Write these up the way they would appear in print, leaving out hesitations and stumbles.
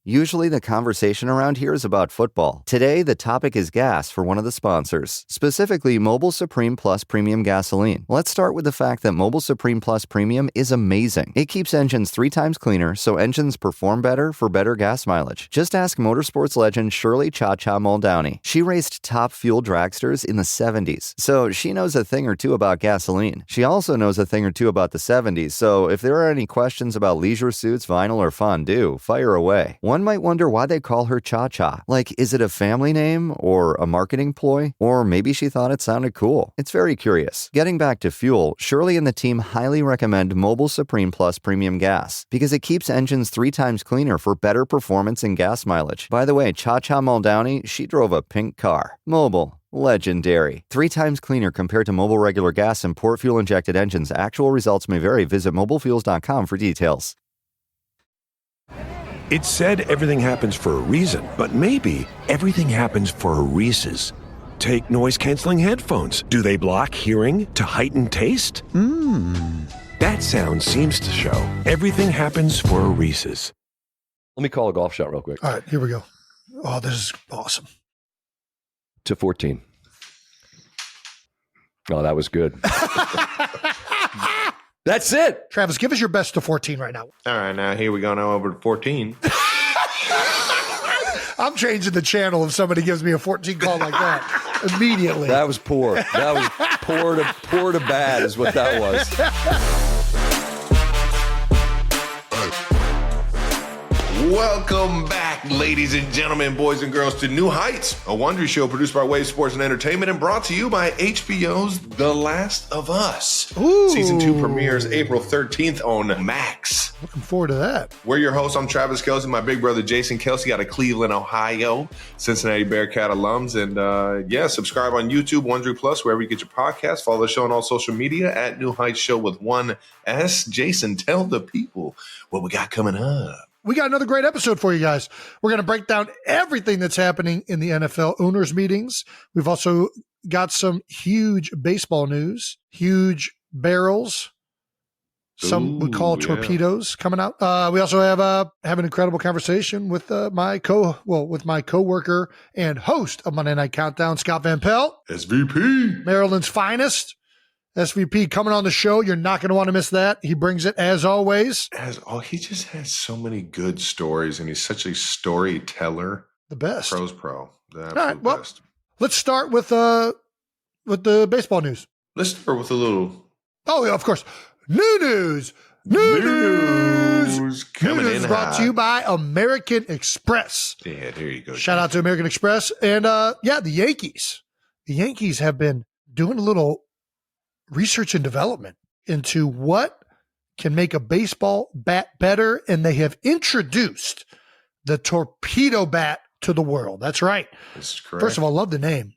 Usually the conversation around here is about football. Today, the topic is gas for one of the sponsors, specifically Mobile Supreme Plus Premium Gasoline. Let's start with the fact that Mobile Supreme Plus Premium is amazing. It keeps engines 3 times cleaner, so engines perform better for better gas mileage. Just ask motorsports legend Shirley Cha-Cha Muldowney. She raced top fuel dragsters in the 70s, so she knows a thing or two about gasoline. She also knows a thing or two about the 70s, so if there are any questions about leisure suits, vinyl, or fondue, fire away. One might wonder why they call her Cha-Cha. Like, is it a family name or a marketing ploy? Or maybe she thought it sounded cool. It's very curious. Getting back to fuel, Shirley and the team highly recommend Mobile Supreme Plus Premium Gas because it keeps engines 3 times cleaner for better performance and gas mileage. By the way, Cha-Cha Muldowney, she drove a pink car. Mobile. Legendary. 3 times cleaner compared to Mobile regular gas and port fuel injected engines. Actual results may vary. Visit mobilefuels.com for details. It's said everything happens for a reason, but maybe everything happens for a Reese's. Take noise-canceling headphones. Do they block hearing to heighten taste? That sound seems to show everything happens for a Reese's. Let me call a golf shot real quick. All right, here we go. Oh, this is awesome. To 14. Oh, that was good. That's it. Travis, give us your best to 14 right now. All right, now here we go now over to 14. I'm changing the channel if somebody gives me a 14 call like that immediately. That was poor. That was poor to bad is what that was. Welcome back, ladies and gentlemen, boys and girls, to New Heights, a Wondery show produced by Wave Sports and Entertainment and brought to you by HBO's The Last of Us. Ooh. Season 2 premieres April 13th on Max. Looking forward to that. We're your hosts. I'm Travis Kelce, my big brother Jason Kelce out of Cleveland, Ohio, Cincinnati Bearcat alums. And subscribe on YouTube, Wondery Plus, wherever you get your podcasts. Follow the show on all social media at New Heights Show with 1S. Jason, tell the people what we got coming up. We got another great episode for you guys. We're going to break down everything that's happening in the NFL owners meetings. We've also got some huge baseball news, huge barrels. Some would call torpedoes coming out. We also have an incredible conversation with my coworker and host of Monday Night Countdown, Scott Van Pelt, SVP, Maryland's finest. SVP coming on the show. You're not going to want to miss that. He brings it as always. He just has so many good stories, and he's such a storyteller. The best. Pros pro. The absolute All right, well, best. let's start with the baseball news. Let's start with a little. Oh, yeah, of course. New news. New news coming in brought hot. to you by American Express. Yeah, there you go. Shout out to American Express. And the Yankees. The Yankees have been doing a little research and development into what can make a baseball bat better, and they have introduced the Torpedo Bat to the world. That's right. That's correct. First of all, love the name.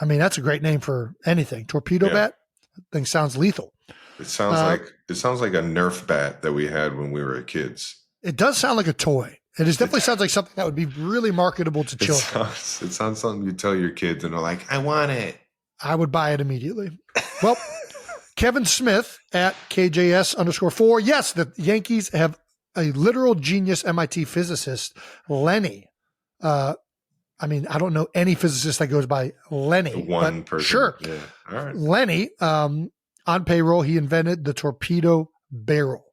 I mean, that's a great name for anything. Torpedo Bat. That thing sounds lethal. It sounds like a Nerf bat that we had when we were kids. It does sound like a toy. It definitely sounds like something that would be really marketable to children. It sounds something you tell your kids and they're like, I want it. I would buy it immediately. Well, Kevin Smith at KJS_4. Yes, the Yankees have a literal genius MIT physicist, Lenny. I don't know any physicist that goes by Lenny. One person. Sure. Yeah. All right. Lenny, on payroll, he invented the torpedo barrel.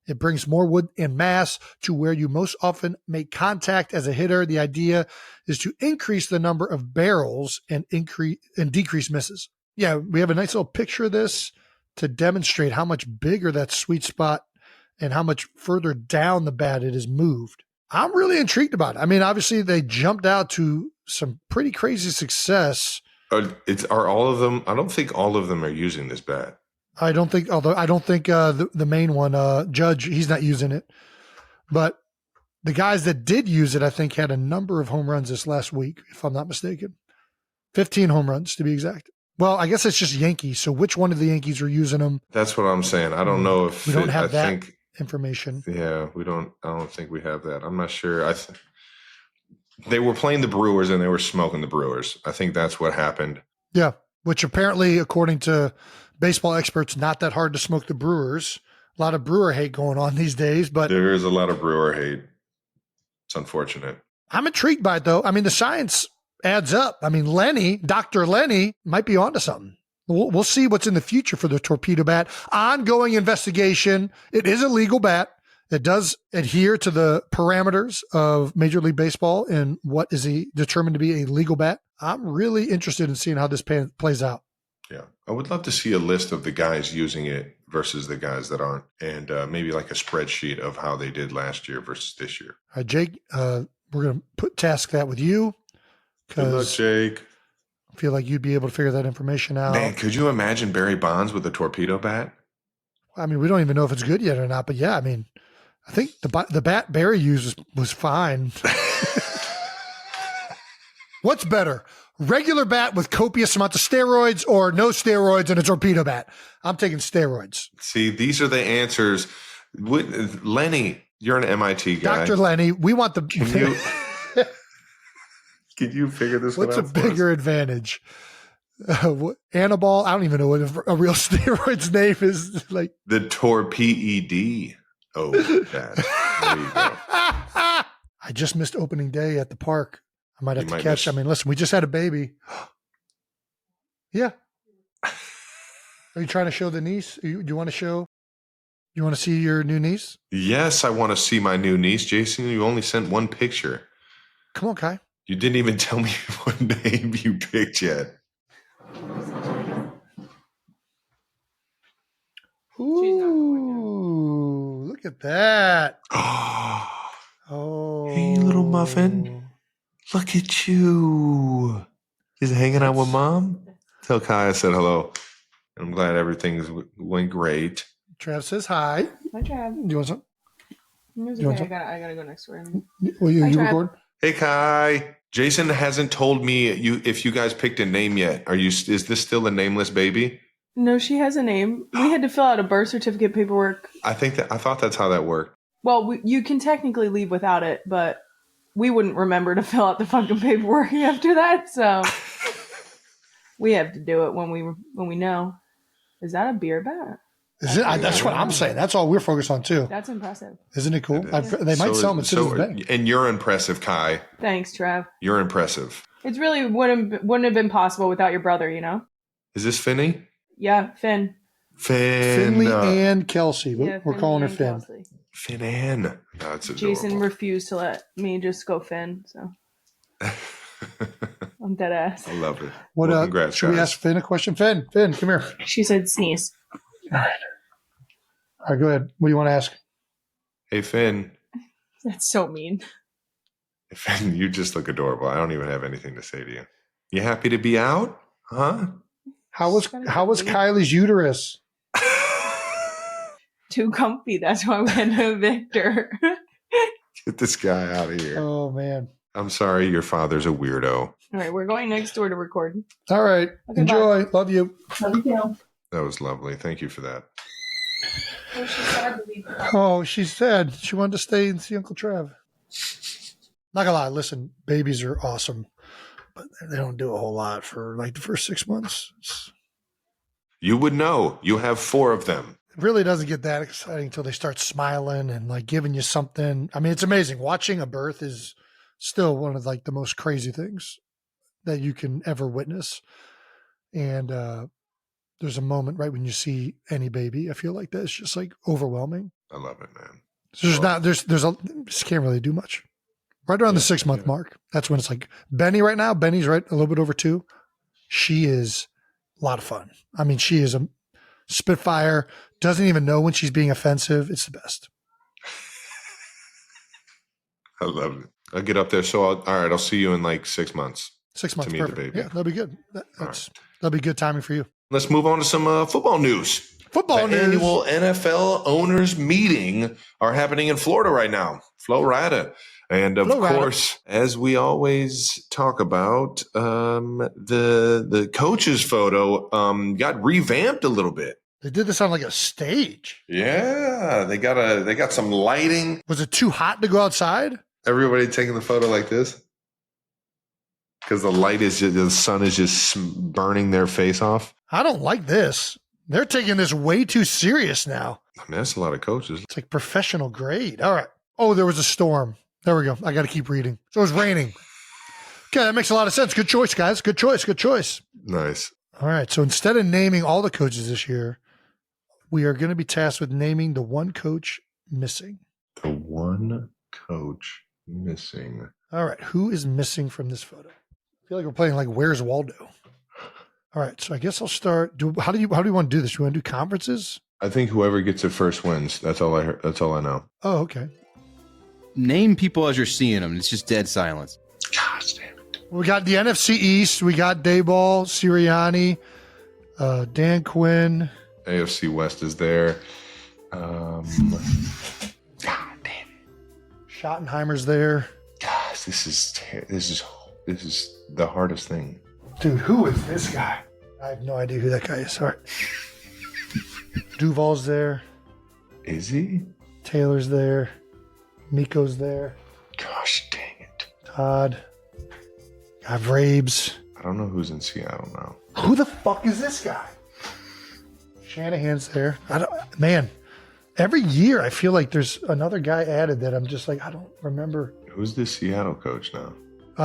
It brings more wood and mass to where you most often make contact as a hitter. The idea is to increase the number of barrels and decrease misses. Yeah, we have a nice little picture of this to demonstrate how much bigger that sweet spot and how much further down the bat it is moved. I'm really intrigued about it. I mean, obviously they jumped out to some pretty crazy success. Are all of them? I don't think all of them are using this bat. I don't think the main one, Judge, he's not using it. But the guys that did use it, I think, had a number of home runs this last week, if I'm not mistaken. 15 home runs, to be exact. Well, I guess it's just Yankees. So which one of the Yankees are using them? That's what I'm saying. I don't know if we don't have that information. Yeah, I don't think we have that. I'm not sure. They were playing the Brewers and they were smoking the Brewers. I think that's what happened. Yeah, which apparently, according to baseball experts, not that hard to smoke the Brewers. A lot of Brewer hate going on these days, but there is a lot of Brewer hate. It's unfortunate. I'm intrigued by it, though. I mean, the science adds up. I mean, Dr. Lenny might be onto something. We'll see what's in the future for the Torpedo Bat. Ongoing investigation. It is a legal bat. It does adhere to the parameters of Major League Baseball and what is determined to be a legal bat. I'm really interested in seeing how this plays out. Yeah. I would love to see a list of the guys using it versus the guys that aren't, and maybe like a spreadsheet of how they did last year versus this year. All right, Jake, we're going to task that with you. Good luck, Jake. I feel like you'd be able to figure that information out. Man, could you imagine Barry Bonds with a torpedo bat? I mean, we don't even know if it's good yet or not, but yeah, I mean, I think the bat Barry used was fine. What's better, regular bat with copious amounts of steroids or no steroids and a torpedo bat? I'm taking steroids. See, these are the answers. Lenny, you're an MIT guy. Dr. Lenny, we want the... Can you figure this one out? What's a bigger advantage? Anabol? I don't even know what a real steroid's name is. Like the Torpedo. Oh, that. There you go. I just missed opening day at the park. I might have to catch. Miss. I mean, listen, we just had a baby. Yeah. Are you trying to show the niece? Do you want to show? You want to see your new niece? Yes, I want to see my new niece. Jason, you only sent one picture. Come on, Kai. You didn't even tell me what name you picked yet. Ooh, look at that. Oh. Hey, little muffin. Look at you. He's hanging out with Mom. Tell Kai I said hello. I'm glad everything went great. Trav says hi. Hi, Trav. Do you want some? Okay. I gotta go next door. Will you Trav. record? Hey, Kai. Jason hasn't told me if you guys picked a name yet. Is this still a nameless baby? No, she has a name. We had to fill out a birth certificate paperwork. I thought that's how that worked. Well, you can technically leave without it, but we wouldn't remember to fill out the fucking paperwork after that, so we have to do it when we know. Is that a beer bat? Is it? That's what I'm saying. That's all we're focused on too. That's impressive. Isn't it cool? They might sell them at Citizens Bank. And you're impressive, Kai. Thanks, Trav. You're impressive. It's really wouldn't have been possible without your brother, you know? Is this Finny? Yeah, Finn. Finley and Kelce. Yeah, we're calling her Finn. Kelce. Finn Ann. No, it's adorable. Jason refused to let me just go Finn, so I'm dead ass. I love it. What well, congrats, should we ask Finn a question? Finn, come here. She said sneeze. All right, go ahead. What do you want to ask? Hey, Finn. That's so mean. Finn, you just look adorable. I don't even have anything to say to you. You happy to be out? Huh? How was Kylie's uterus? Too comfy. That's why we had to evict her. Get this guy out of here. Oh, man. I'm sorry, your father's a weirdo. All right, we're going next door to record. All right. Okay, enjoy. bye. Love you. Love you too. That was lovely. Thank you for that. Oh, she said she wanted to stay and see Uncle Trev. Not gonna lie, listen, babies are awesome, but they don't do a whole lot for like the first 6 months. You would know. You have 4 of them. It really doesn't get that exciting until they start smiling and like giving you something. I mean, it's amazing. Watching a birth is still one of like the most crazy things that you can ever witness. And there's a moment right when you see any baby, I feel like that's just like overwhelming. I love it, man. Just can't really do much. Right around the 6 month mark. That's when it's like Benny right now. Benny's right a little bit over 2. She is a lot of fun. I mean, she is a spitfire, doesn't even know when she's being offensive. It's the best. I love it. I'll get up there. So, all right, I'll see you in like 6 months. 6 months, to meet perfect. the baby. Yeah, that'll be good. That'll be good timing for you. Let's move on to some football news. The annual NFL owners meeting are happening in Florida right now. Florida. And of course, as we always talk about, the coach's photo got revamped a little bit. They did this on like a stage. Yeah, they got some lighting. Was it too hot to go outside? Everybody taking the photo like this because the sun is just burning their face off. I don't like this. They're taking this way too serious now. I mean, that's a lot of coaches. It's like professional grade. All right. Oh, there was a storm. There we go. I got to keep reading. So it's raining. Okay, that makes a lot of sense. Good choice, guys. Good choice. Good choice. Nice. All right. So instead of naming all the coaches this year, we are going to be tasked with naming the one coach missing. The one coach missing. All right. Who is missing from this photo? I feel like we're playing like Where's Waldo? All right. So I guess I'll start. How do you want to do this? You want to do conferences? I think whoever gets it first wins. That's all I heard. That's all I know. Oh, okay. Name people as you're seeing them. It's just dead silence. Gosh damn it. We got the NFC East. We got Dayball, Sirianni, Dan Quinn. AFC West is there. God damn it. Schottenheimer's there. Gosh, this is the hardest thing. Dude, who is this guy? I have no idea who that guy is. Sorry. Duval's there. Is he? Taylor's there. Miko's there. Gosh dang it. Todd. Got Vrabes. I don't know who's in Seattle now. Who the fuck is this guy? Shanahan's there. Man, every year I feel like there's another guy added that I'm just like, I don't remember. Who's the Seattle coach now?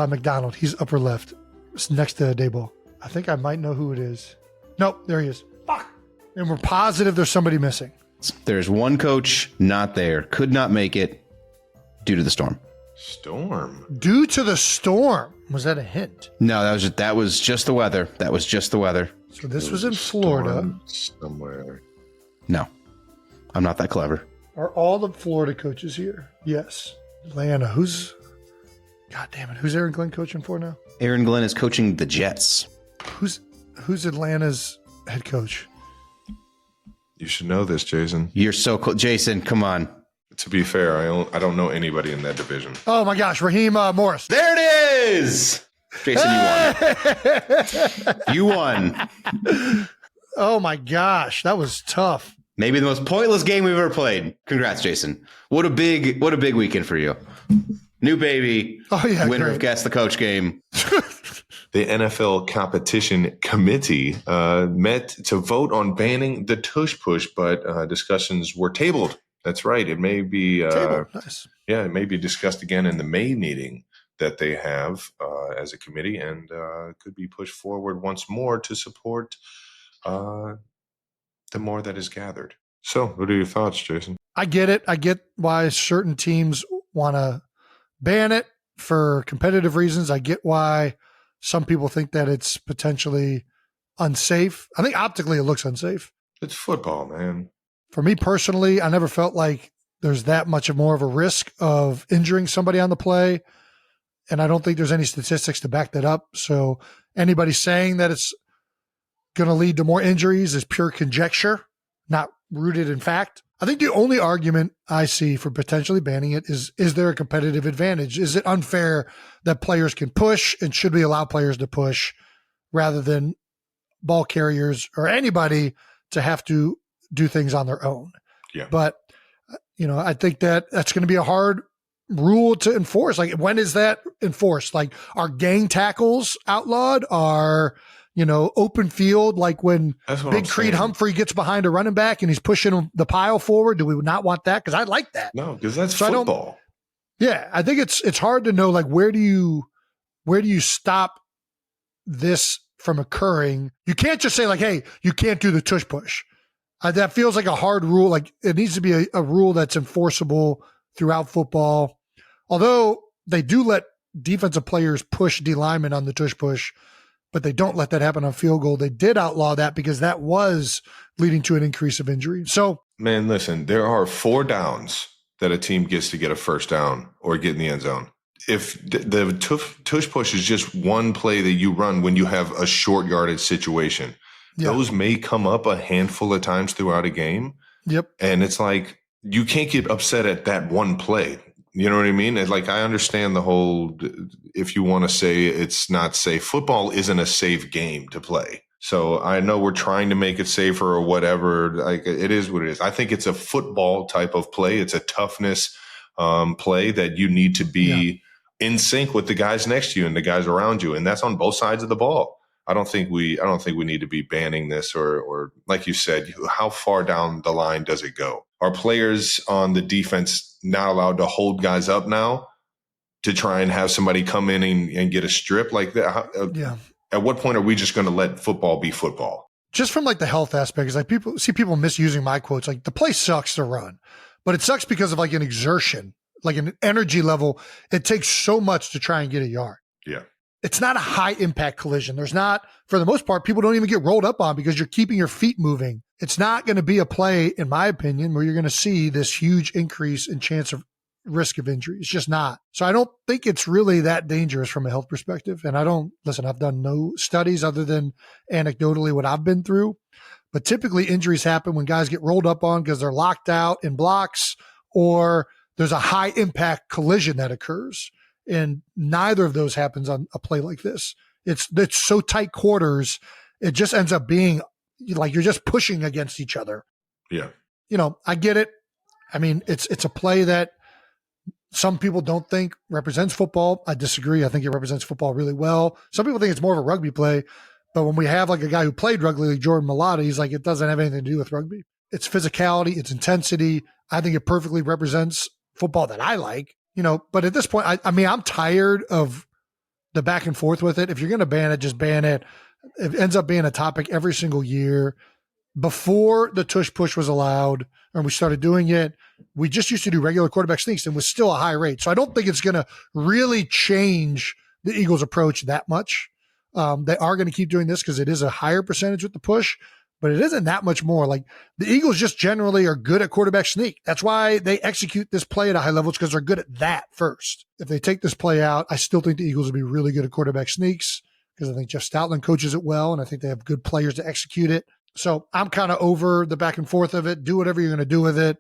McDonald. He's upper left. It's next to Dayball. I think I might know who it is. Nope, there he is. Fuck. And we're positive there's somebody missing. There's one coach not there. Could not make it due to the storm. Storm. Due to the storm. Was that a hint? No, that was just the weather. That was just the weather. So this was in Florida. Somewhere. No, I'm not that clever. Are all the Florida coaches here? Yes. Atlanta. God damn it. Who's Aaron Glenn coaching for now? Aaron Glenn is coaching the Jets. Who's Atlanta's head coach? You should know this, Jason. You're so cool. Jason, come on. To be fair, I don't know anybody in that division. Oh my gosh, Raheem Morris. There it is. Jason, you won. You won. Oh my gosh, that was tough. Maybe the most pointless game we've ever played. Congrats, Jason. What a big weekend for you. New baby. Oh yeah, winner great. of Guess the Coach game. The NFL Competition Committee met to vote on banning the Tush Push, but discussions were tabled. That's right. It may be Nice. Yeah, it may be discussed again in the May meeting that they have as a committee, and could be pushed forward once more to support the more that is gathered. So, what are your thoughts, Jason? I get it. I get why certain teams want to ban it for competitive reasons. I get why some people think that it's potentially unsafe. I think optically it looks unsafe. It's football, man. For me personally, I never felt like there's that much of more of a risk of injuring somebody on the play. And I don't think there's any statistics to back that up. So anybody saying that it's going to lead to more injuries is pure conjecture, not rooted in fact. I think the only argument I see for potentially banning it is there a competitive advantage? Is it unfair that players can push, and should we allow players to push rather than ball carriers or anybody to have to do things on their own? Yeah. But, I think that's going to be a hard rule to enforce. Like, when is that enforced? Like, are gang tackles outlawed? Are, open field, like when Big Creed Humphrey gets behind a running back and he's pushing the pile forward? Do we not want that? Because I like that. No, because that's football. I think it's hard to know, like, where do you stop this from occurring? You can't just say, like, hey, you can't do the tush push. That feels like a hard rule. Like, it needs to be a rule that's enforceable throughout football. Although they do let defensive players push D linemen on the tush push, but they don't let that happen on field goal. They did outlaw that because that was leading to an increase of injury. So, man, listen, there are 4 downs that a team gets to get a first down or get in the end zone. If the tush push is just one play that you run when you have a short yardage situation, those may come up a handful of times throughout a game. Yep. And it's like, you can't get upset at that one play. You know what I mean? It's like, I understand the whole, if you want to say it's not safe, football isn't a safe game to play. So I know we're trying to make it safer or whatever. Like, it is what it is. I think it's a football type of play. It's a toughness play that you need to be in sync with the guys next to you and the guys around you. And that's on both sides of the ball. I don't think we need to be banning this or like you said, how far down the line does it go? Are players on the defense not allowed to hold guys up now to try and have somebody come in and get a strip like that? Yeah. At what point are we just going to let football be football? Just from like the health aspect, is like people misusing my quotes. Like the play sucks to run, but it sucks because of like an exertion, like an energy level. It takes so much to try and get a yard. Yeah. It's not a high impact collision. There's not, for the most part, people don't even get rolled up on because you're keeping your feet moving. It's not going to be a play, in my opinion, where you're going to see this huge increase in chance of risk of injury. It's just not. So I don't think it's really that dangerous from a health perspective. And I've done no studies other than anecdotally what I've been through. But typically injuries happen when guys get rolled up on because they're locked out in blocks or there's a high impact collision that occurs. And neither of those happens on a play like this. It's so tight quarters. It just ends up being like you're just pushing against each other. Yeah. I get it. I mean, it's a play that some people don't think represents football. I disagree. I think it represents football really well. Some people think it's more of a rugby play, but when we have like a guy who played rugby like Jordan Mailata, he's like, it doesn't have anything to do with rugby. It's physicality, it's intensity. I think it perfectly represents football that I like, but at this point, I mean, I'm tired of the back and forth with it. If you're going to ban it, just ban it. It ends up being a topic every single year. Before the tush push was allowed and we started doing it, we just used to do regular quarterback sneaks and was still a high rate. So I don't think it's going to really change the Eagles' approach that much. They are going to keep doing this because it is a higher percentage with the push, but it isn't that much more. Like the Eagles just generally are good at quarterback sneak. That's why they execute this play at a high level, because they're good at that first. If they take this play out, I still think the Eagles will be really good at quarterback sneaks because I think Jeff Stoutland coaches it well, and I think they have good players to execute it. So I'm kind of over the back and forth of it. Do whatever you're going to do with it.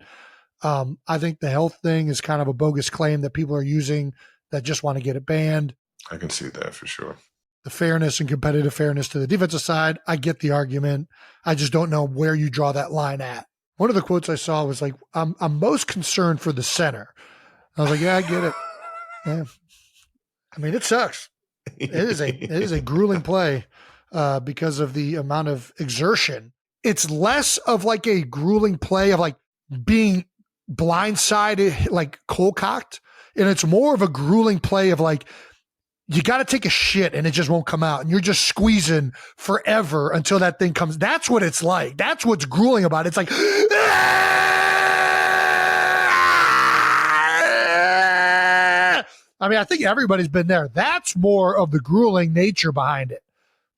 I think the health thing is kind of a bogus claim that people are using that just want to get it banned. I can see that for sure. The fairness and competitive fairness to the defensive side, I get the argument. I just don't know where you draw that line at. One of the quotes I saw was like, I'm most concerned for the center. I was like, yeah, I get it. Yeah. I mean, it sucks. It is a grueling play because of the amount of exertion. It's less of like a grueling play of like being blindsided, like cold cocked. And it's more of a grueling play of like, you got to take a shit and it just won't come out. And you're just squeezing forever until that thing comes. That's what it's like. That's what's grueling about it. It's like, I mean, I think everybody's been there. That's more of the grueling nature behind it.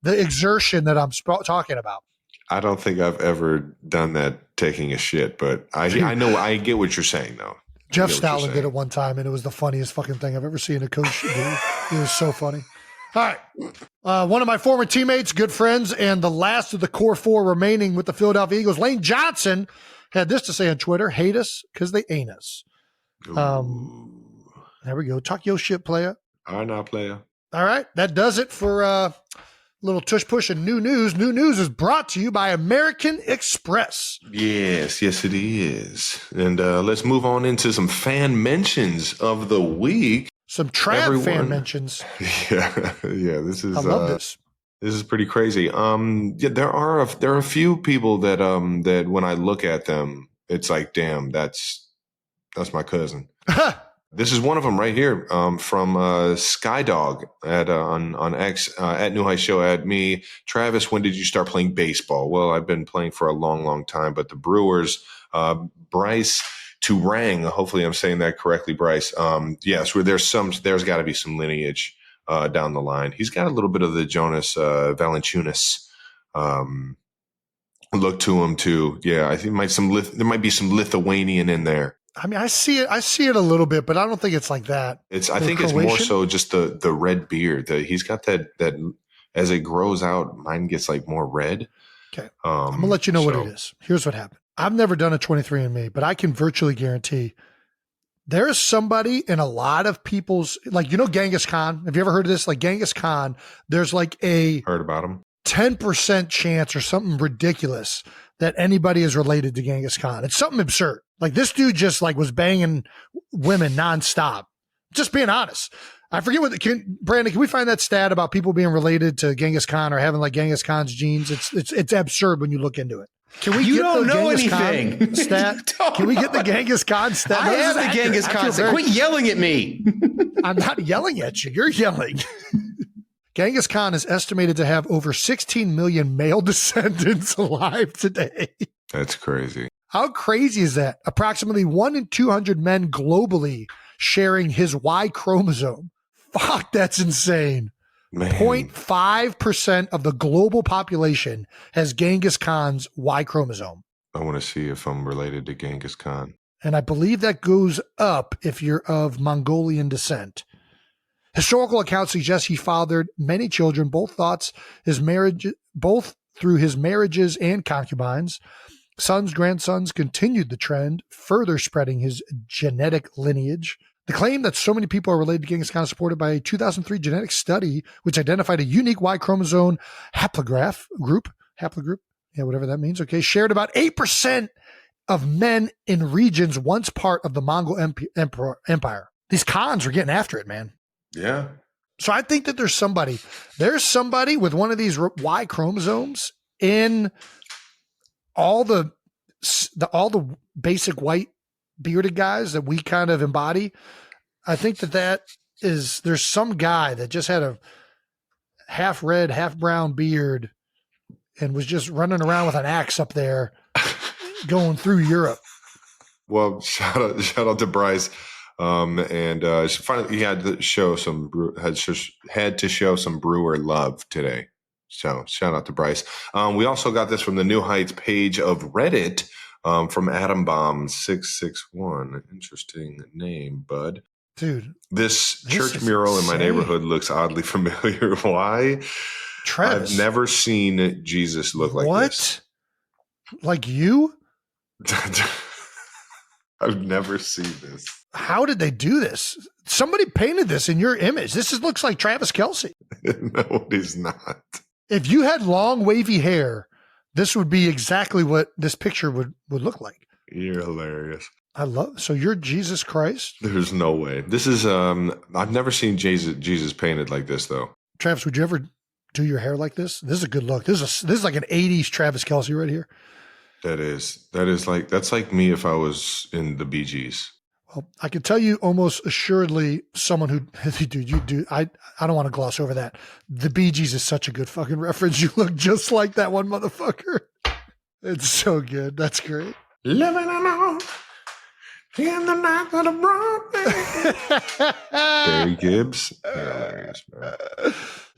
The exertion that I'm talking about. I don't think I've ever done that taking a shit, but I know I get what you're saying though. Jeff Stoutland did it one time, and it was the funniest fucking thing I've ever seen a coach do. It was so funny. All right. One of my former teammates, good friends, and the last of the core four remaining with the Philadelphia Eagles, Lane Johnson, had this to say on Twitter: hate us because they ain't us. There we go. Talk your shit, player. I not player. All right. That does it for little tush push and new news. New news is brought to you by American Express. Yes, it is. And let's move on into some fan mentions of the week. Some Trav fan mentions. Yeah. This is. I love this. This is pretty crazy. There are a few people that that when I look at them, it's like, damn, that's my cousin. This is one of them right here from Skydog on X at New High Show at me. Travis, when did you start playing baseball? Well, I've been playing for a long, long time, but the Brewers, Bryce Turang, hopefully I'm saying that correctly, Bryce. Yes, where there's got to be some lineage down the line. He's got a little bit of the Jonas Valanciunas look to him too. Yeah, I think there might be some Lithuanian in there. I mean, I see it a little bit, but I don't think it's like that. I think it's more so just the red beard. He's got that as it grows out, mine gets like more red. Okay. I'm going to let you know what it is. Here's what happened. I've never done a 23andMe, but I can virtually guarantee there is somebody in a lot of people's, like, Genghis Khan. Have you ever heard of this? Like Genghis Khan, there's like heard about him. 10% chance or something ridiculous that anybody is related to Genghis Khan. It's something absurd. Like this dude just like was banging women nonstop. Just being honest. I forget Brandon, can we find that stat about people being related to Genghis Khan or having like Genghis Khan's genes? It's absurd when you look into it. Can we You get don't the know Genghis anything. Khan stat? Can we get the Genghis Khan stat? I No, this have is the accurate. Genghis I Khan. feel very- Quit yelling at me. I'm not yelling at you. You're yelling. Genghis Khan is estimated to have over 16 million male descendants alive today. That's crazy. How crazy is that? Approximately 1 in 200 men globally sharing his Y chromosome. Fuck, that's insane. Man. 0.5% of the global population has Genghis Khan's Y chromosome. I want to see if I'm related to Genghis Khan. And I believe that goes up if you're of Mongolian descent. Historical accounts suggest he fathered many children, both through his marriages and concubines. Sons, grandsons continued the trend, further spreading his genetic lineage. The claim that so many people are related to Genghis Khan is supported by a 2003 genetic study, which identified a unique Y chromosome haplogroup, yeah, whatever that means, okay, shared about 8% of men in regions once part of the Mongol Empire. These Khans are getting after it, man. Yeah. So I think that there's somebody with one of these Y chromosomes in all the basic white bearded guys that we kind of embody. I think there's some guy that just had a half red, half brown beard and was just running around with an axe up there going through Europe. Well, shout out to Bryce. Finally, he had to show some Brewer love today. So shout out to Bryce. We also got this from the New Heights page of Reddit from Adam Bomb 661. Interesting name, bud. Dude, this church mural in my neighborhood looks oddly familiar. Why? Travis, I've never seen Jesus look like this. What? Like you? I've never seen this. How did they do this? Somebody painted this in your image. This looks like Travis Kelce. No, it is not. If you had long, wavy hair, this would be exactly what this picture would look like. You're hilarious. So you're Jesus Christ? There's no way. This is, I've never seen Jesus painted like this, though. Travis, would you ever do your hair like this? This is a good look. This is like an 80s Travis Kelce right here. That's like me if I was in the Bee Gees. Well, I can tell you almost assuredly someone who, dude, I don't want to gloss over that. The Bee Gees is such a good fucking reference. You look just like that one motherfucker. It's so good. That's great. Living alone in the night of the broad Barry Gibbs. Hilarious, man.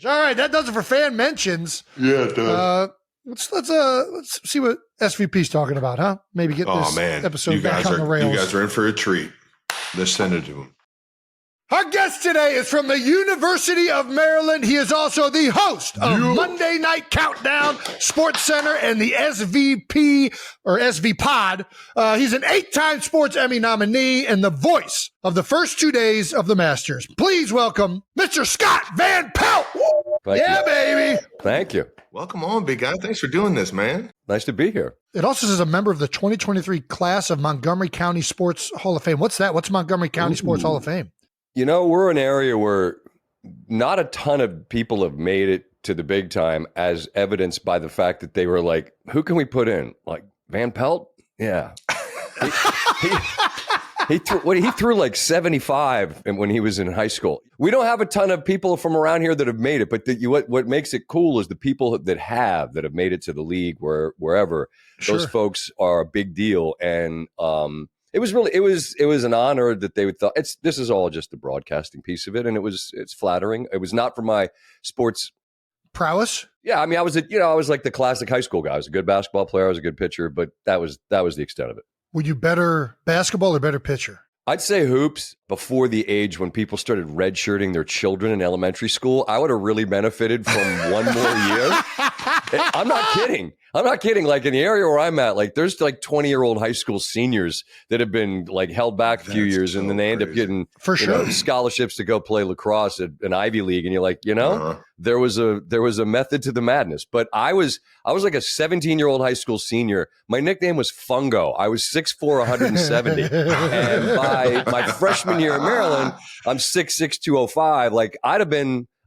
All right, that does it for fan mentions. Yeah, it does. Let's see what SVP's talking about, huh? Maybe get this episode back on the rails. You guys are in for a treat. Let's send it to him. Our guest today is from the University of Maryland. He is also the host of Monday Night Countdown, Sports Center, and the SVP or SV Pod. He's an 8-time Sports Emmy nominee and the voice of the first 2 days of the Masters. Please welcome Mr. Scott Van Pelt. Thank you. Baby. Thank you. Welcome on, big guy. Thanks for doing this, man. Nice to be here. It also says a member of the 2023 class of Montgomery County Sports Hall of Fame. What's that? What's Montgomery County Sports Hall of Fame? You know, we're an area where not a ton of people have made it to the big time, as evidenced by the fact that they were like, who can we put in? Like Van Pelt? Yeah. He threw like 75 when he was in high school. We don't have a ton of people from around here that have made it, but what makes it cool is the people that have made it to the league wherever. Sure. Those folks are a big deal. And it was an honor that they would thought this is all just the broadcasting piece of it. And it's flattering. It was not for my sports prowess. Yeah. I mean, I was like the classic high school guy. I was a good basketball player. I was a good pitcher, but that was the extent of it. Were you better basketball or better pitcher? I'd say hoops before the age when people started redshirting their children in elementary school. I would have really benefited from one more year. I'm not kidding. I'm not kidding. Like in the area where I'm at, like there's like 20-year-old high school seniors that have been like held back a few years, and then they end up getting scholarships to go play lacrosse at an Ivy League. And you're like, there was a method to the madness. But I was like a 17-year-old high school senior. My nickname was Fungo. I was 6'4", 170, and by my freshman year in Maryland, I'm 6'6", 205. Like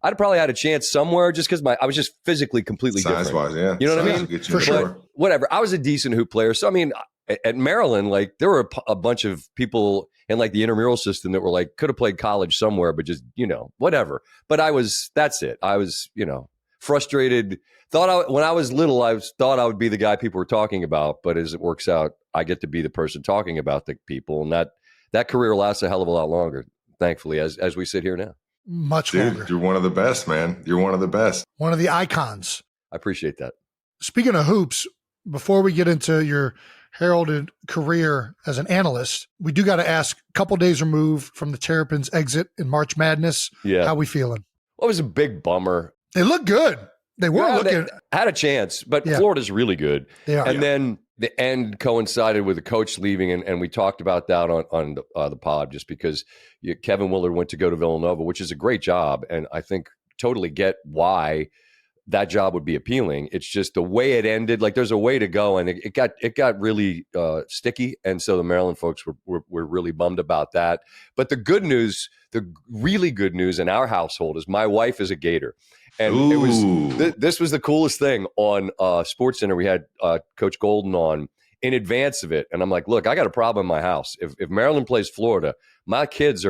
I'd probably had a chance somewhere just because I was just physically completely different. Size-wise, yeah. You know what I mean? For sure. Whatever. I was a decent hoop player. So, I mean, at Maryland, like there were a bunch of people in like the intramural system that were like, could have played college somewhere, but just, whatever. But that's it. I was, frustrated. When I was little, thought I would be the guy people were talking about. But as it works out, I get to be the person talking about the people. And that career lasts a hell of a lot longer, thankfully, as we sit here now. Much longer. You're one of the best, man. You're one of the best. One of the icons. I appreciate that. Speaking of hoops, before we get into your heralded career as an analyst, we do got to ask, a couple days removed from the Terrapins' exit in March Madness, how we feeling? Well, it was a big bummer. They look good. They were looking. They had a chance, but Florida's really good. They are. And then the end coincided with the coach leaving, and we talked about that on the pod just because Kevin Willard went to go to Villanova, which is a great job, and I think totally get why that job would be appealing. It's just the way it ended. Like there's a way to go, and it got really sticky, and so the Maryland folks were really bummed about that. But the good news, the really good news in our household is my wife is a Gator. And this was the coolest thing on SportsCenter. We had Coach Golden on in advance of it. And I'm like, look, I got a problem in my house. If Maryland plays Florida, my kids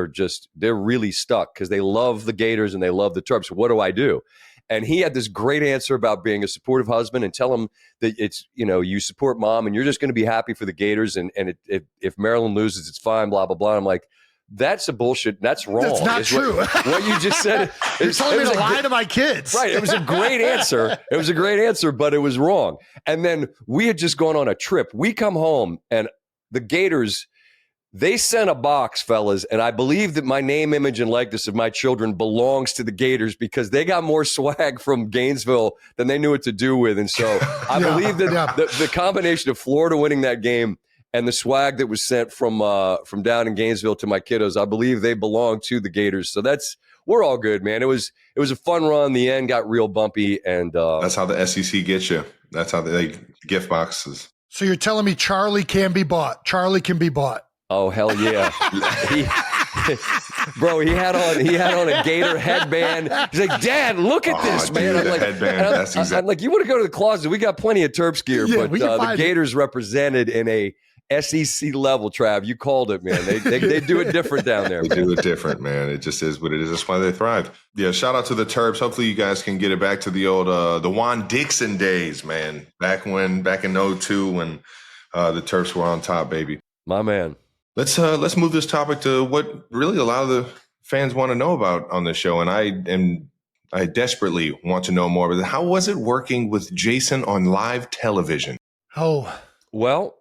they're really stuck because they love the Gators and they love the Terps. What do I do? And he had this great answer about being a supportive husband and tell him that it's, you support mom and you're just going to be happy for the Gators. And if Maryland loses, it's fine, blah, blah, blah. I'm like, that's a bullshit. That's wrong. That's not true. What you just said. You're telling me to lie to my kids. Right. It was a great answer. It was a great answer, but it was wrong. And then we had just gone on a trip. We come home and the Gators, they sent a box, fellas, and I believe that my name, image, and likeness of my children belongs to the Gators because they got more swag from Gainesville than they knew what to do with. And so I believe that the combination of Florida winning that game and the swag that was sent from down in Gainesville to my kiddos, I believe they belong to the Gators. So we're all good, man. It was a fun run. The end got real bumpy, and that's how the SEC gets you. That's how they gift boxes. So you're telling me Charlie can be bought? Charlie can be bought. Oh hell yeah! Bro, he had on a Gator headband. He's like, Dad, look at this, man. Dude, I'm like, you want to go to the closet? We got plenty of Terps gear, but the Gators represented in a SEC level, Trav. You called it, man. They do it different down there. They do it different, man. It just is what it is. That's why they thrive. Yeah, shout out to the Terps. Hopefully you guys can get it back to the old the Juan Dixon days, man. Back in 02 when the Terps were on top, baby. My man. Let's move this topic to what really a lot of the fans want to know about on this show, and I desperately want to know more about it. How was it working with Jason on live television? Oh, well,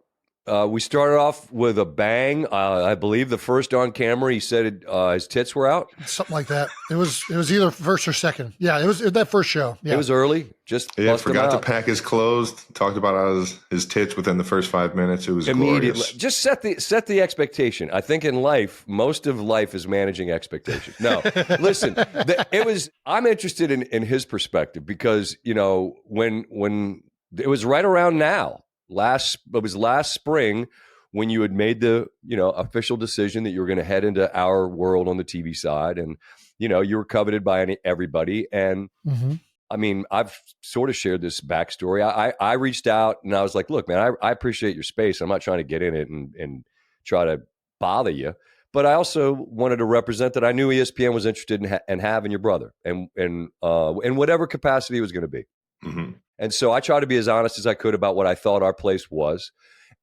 we started off with a bang. I believe the first on camera, he said his tits were out. Something like that. It was either first or second. Yeah, it was that first show. Yeah. It was early. Just forgot to pack his clothes. Talked about his tits within the first 5 minutes. It was immediately glorious. Just set the expectation. I think in life, most of life is managing expectations. No, listen. I'm interested in his perspective because when it was right around now. It was last spring when you had made the official decision that you were going to head into our world on the TV side, and you were coveted by everybody. And I mean, I've sort of shared this backstory. I reached out and I was like, look, man, I appreciate your space. I'm not trying to get in it and try to bother you, but I also wanted to represent that I knew ESPN was interested in having your brother and in whatever capacity it was going to be. Mm-hmm. And so I tried to be as honest as I could about what I thought our place was.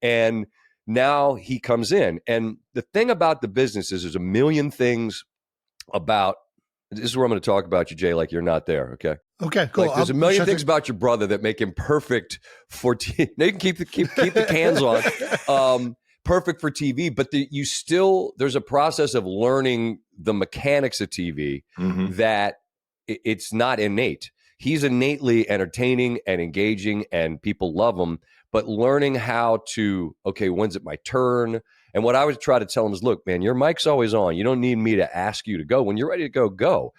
And now he comes in. And the thing about the business is there's a million things about – this is where I'm going to talk about you, Jay, like you're not there, okay? Okay, cool. Like, there's a million things about your brother that make him perfect for – they can keep the cans on. Perfect for TV, but there's a process of learning the mechanics of TV that it's not innate. he's innately entertaining and engaging and people love him, but learning how to, okay, when's it my turn? And what I would try to tell him is, look, man, your mic's always on. You don't need me to ask you to go. When you're ready to go, go.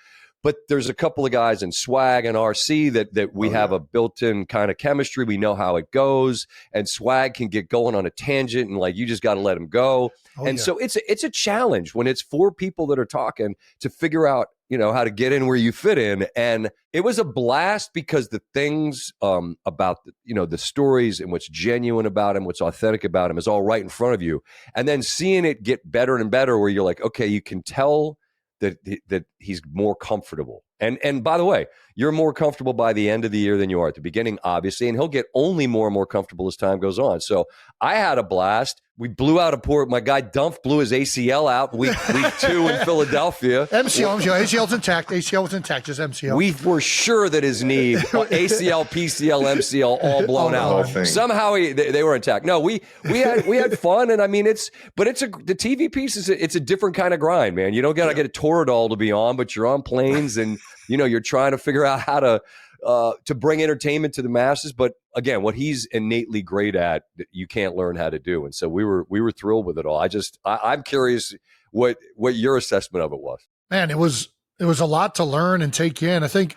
But there's a couple of guys in Swag and RC that we have a built-in kind of chemistry. We know how it goes, and Swag can get going on a tangent, and like you just got to let him go. So it's a challenge when it's 4 people that are talking to figure out, how to get in where you fit in. And it was a blast because the things about the stories and what's genuine about him, what's authentic about him is all right in front of you. And then seeing it get better and better, where you're like, okay, you can tell that he's more comfortable. And by the way, you're more comfortable by the end of the year than you are at the beginning, obviously, and he'll get only more and more comfortable as time goes on. So I had a blast. We blew out my guy Dumpf blew his ACL out week 2 in Philadelphia. ACL's intact. ACL was intact, just MCL. We were sure that his knee, ACL, PCL, MCL, all blown out. Somehow they were intact. No, we had fun, and I mean the TV piece it's a different kind of grind, man. You don't gotta get a Toradol to be on, but you're on planes and you're trying to figure out how to bring entertainment to the masses. But again, what he's innately great at, you can't learn how to do. And so we were thrilled with it all. I'm curious what your assessment of it was. Man, it was a lot to learn and take in. I think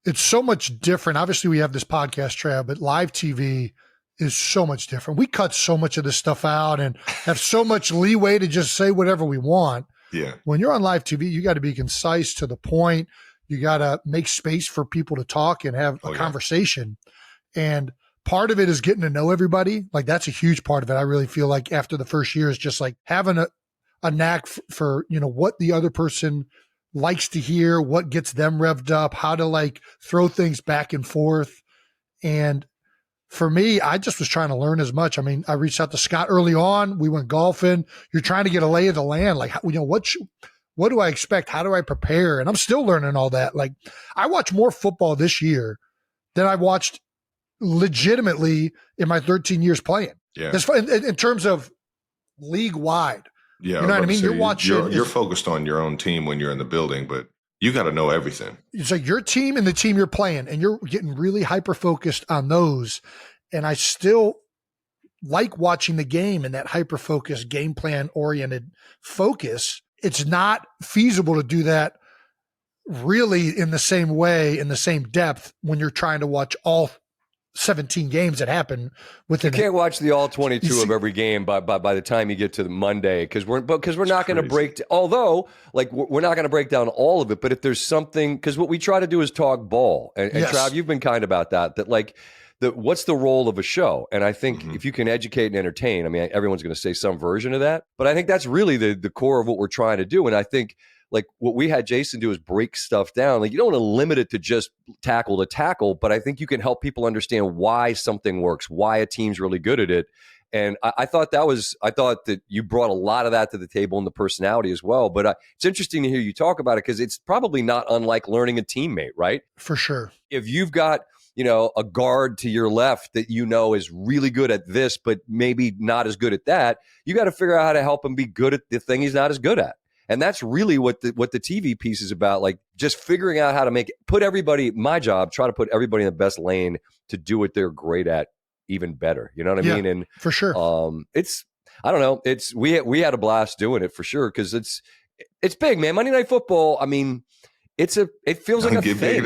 it's so much different. Obviously, we have this podcast trail, but live TV is so much different. We cut so much of this stuff out and have so much leeway to just say whatever we want. Yeah. When you're on live TV, you got to be concise, to the point. You got to make space for people to talk and have a conversation. And part of it is getting to know everybody. Like, that's a huge part of it. I really feel like after the first year is just like having a knack for, what the other person likes to hear, what gets them revved up, how to like throw things back and forth. And for me, I just was trying to learn as much. I mean, I reached out to Scott early on. We went golfing. You're trying to get a lay of the land. Like, what do I expect? How do I prepare? And I'm still learning all that. Like, I watched more football this year than I watched legitimately in my 13 years playing. Yeah. In terms of league wide. Yeah. You know what I mean? You're watching. You're focused on your own team when you're in the building, but you got to know everything. It's like your team and the team you're playing, and you're getting really hyper-focused on those. And I still like watching the game in that hyper-focused, game plan-oriented focus. It's not feasible to do that really in the same way, in the same depth, when you're trying to watch all 17 games that happen within. You can't watch the all 22 of every game by the time you get to the Monday, because we're not going to break. Although, like, we're not going to break down all of it, but if there's something, because what we try to do is talk ball, and Yes. Trav, you've been kind about that like. What's the role of a show? And I think if you can educate and entertain, I mean, everyone's going to say some version of that, but I think that's really the core of what we're trying to do. And I think, like, what we had Jason do is break stuff down. Like, you don't want to limit it to just tackle to tackle, but I think you can help people understand why something works, why a team's really good at it. And I thought that you brought a lot of that to the table in the personality as well. But it's interesting to hear you talk about it, because it's probably not unlike learning a teammate, right? For sure. If you've got a guard to your left that is really good at this, but maybe not as good at that, you got to figure out how to help him be good at the thing he's not as good at. And that's really what the TV piece is about, like just figuring out how to my job, try to put everybody in the best lane to do what they're great at even better. You know what I mean? And for sure. I don't know. We had a blast doing it for sure, because it's big, man. Monday Night Football, I mean, it feels like a thing.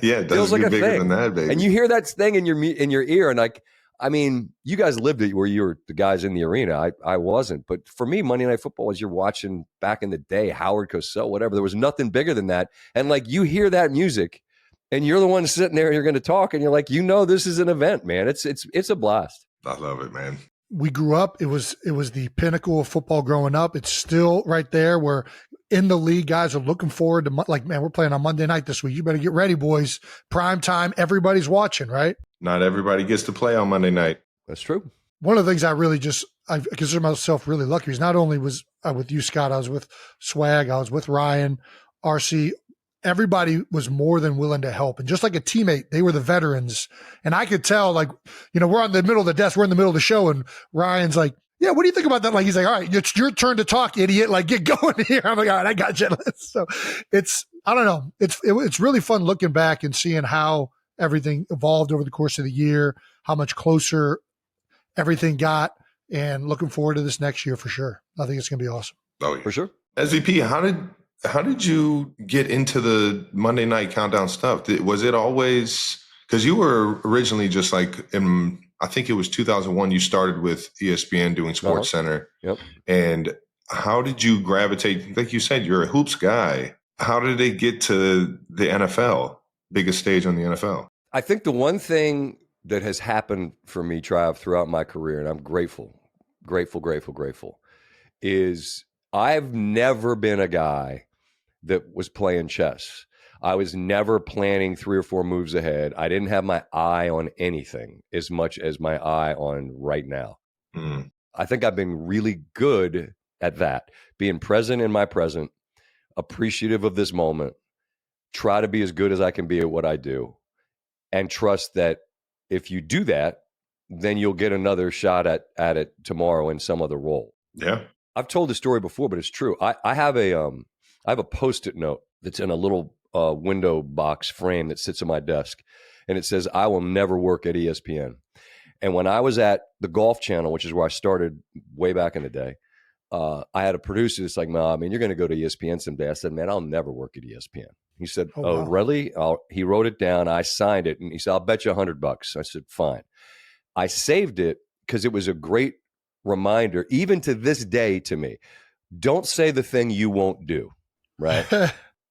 Yeah, it feels like a bigger than that, baby. And you hear that thing in your ear, and like, I mean, you guys lived it where you were the guys in the arena. I wasn't, but for me, Monday Night Football, as you're watching back in the day, Howard Cosell, whatever, there was nothing bigger than that. And like, you hear that music, and you're the one sitting there, and you're going to talk, and you're like, this is an event, man. It's a blast. I love it, man. We grew up. It was the pinnacle of football growing up. It's still right there, where in the league, guys are looking forward to, like, man, we're playing on Monday night this week. You better get ready, boys. Prime time. Everybody's watching, right? Not everybody gets to play on Monday night. That's true. One of the things I consider myself really lucky is not only was I with you, Scott, I was with Swag, I was with Ryan, RC. Everybody was more than willing to help. And just like a teammate, they were the veterans. And I could tell, like, we're on the middle of the desk, we're in the middle of the show, and Ryan's like, yeah, what do you think about that? Like, he's like, all right, it's your turn to talk, idiot. Like, get going here. I'm like, all right, I got you. So I don't know. It's really fun looking back and seeing how everything evolved over the course of the year, how much closer everything got, and looking forward to this next year for sure. I think it's going to be awesome. Oh, yeah. For sure. SVP, how did you get into the Monday Night Countdown stuff? Was it always because you were originally just like I think it was 2001. You started with ESPN doing Sports Center. Yep. And how did you gravitate? Like you said, you're a hoops guy. How did it get to the NFL, biggest stage on the NFL? I think the one thing that has happened for me, Trav, throughout my career, and I'm grateful, is I've never been a guy that was playing chess. I was never planning 3 or 4 moves ahead. I didn't have my eye on anything as much as my eye on right now. Mm. I think I've been really good at that, being present in my present, appreciative of this moment, try to be as good as I can be at what I do, and trust that if you do that, then you'll get another shot at it tomorrow in some other role. Yeah. I've told this story before, but it's true. I have a Post-it note that's in a little window box frame that sits on my desk, and it says, "I will never work at ESPN." And when I was at the Golf Channel, which is where I started way back in the day, I had a producer that's like, "Man, you're going to go to ESPN someday." I said, "Man, I'll never work at ESPN." He said, "Oh, wow. Really?" He wrote it down. I signed it, and he said, "I'll bet you $100." I said, "Fine." I saved it because it was a great reminder, even to this day, to me. Don't say the thing you won't do, right?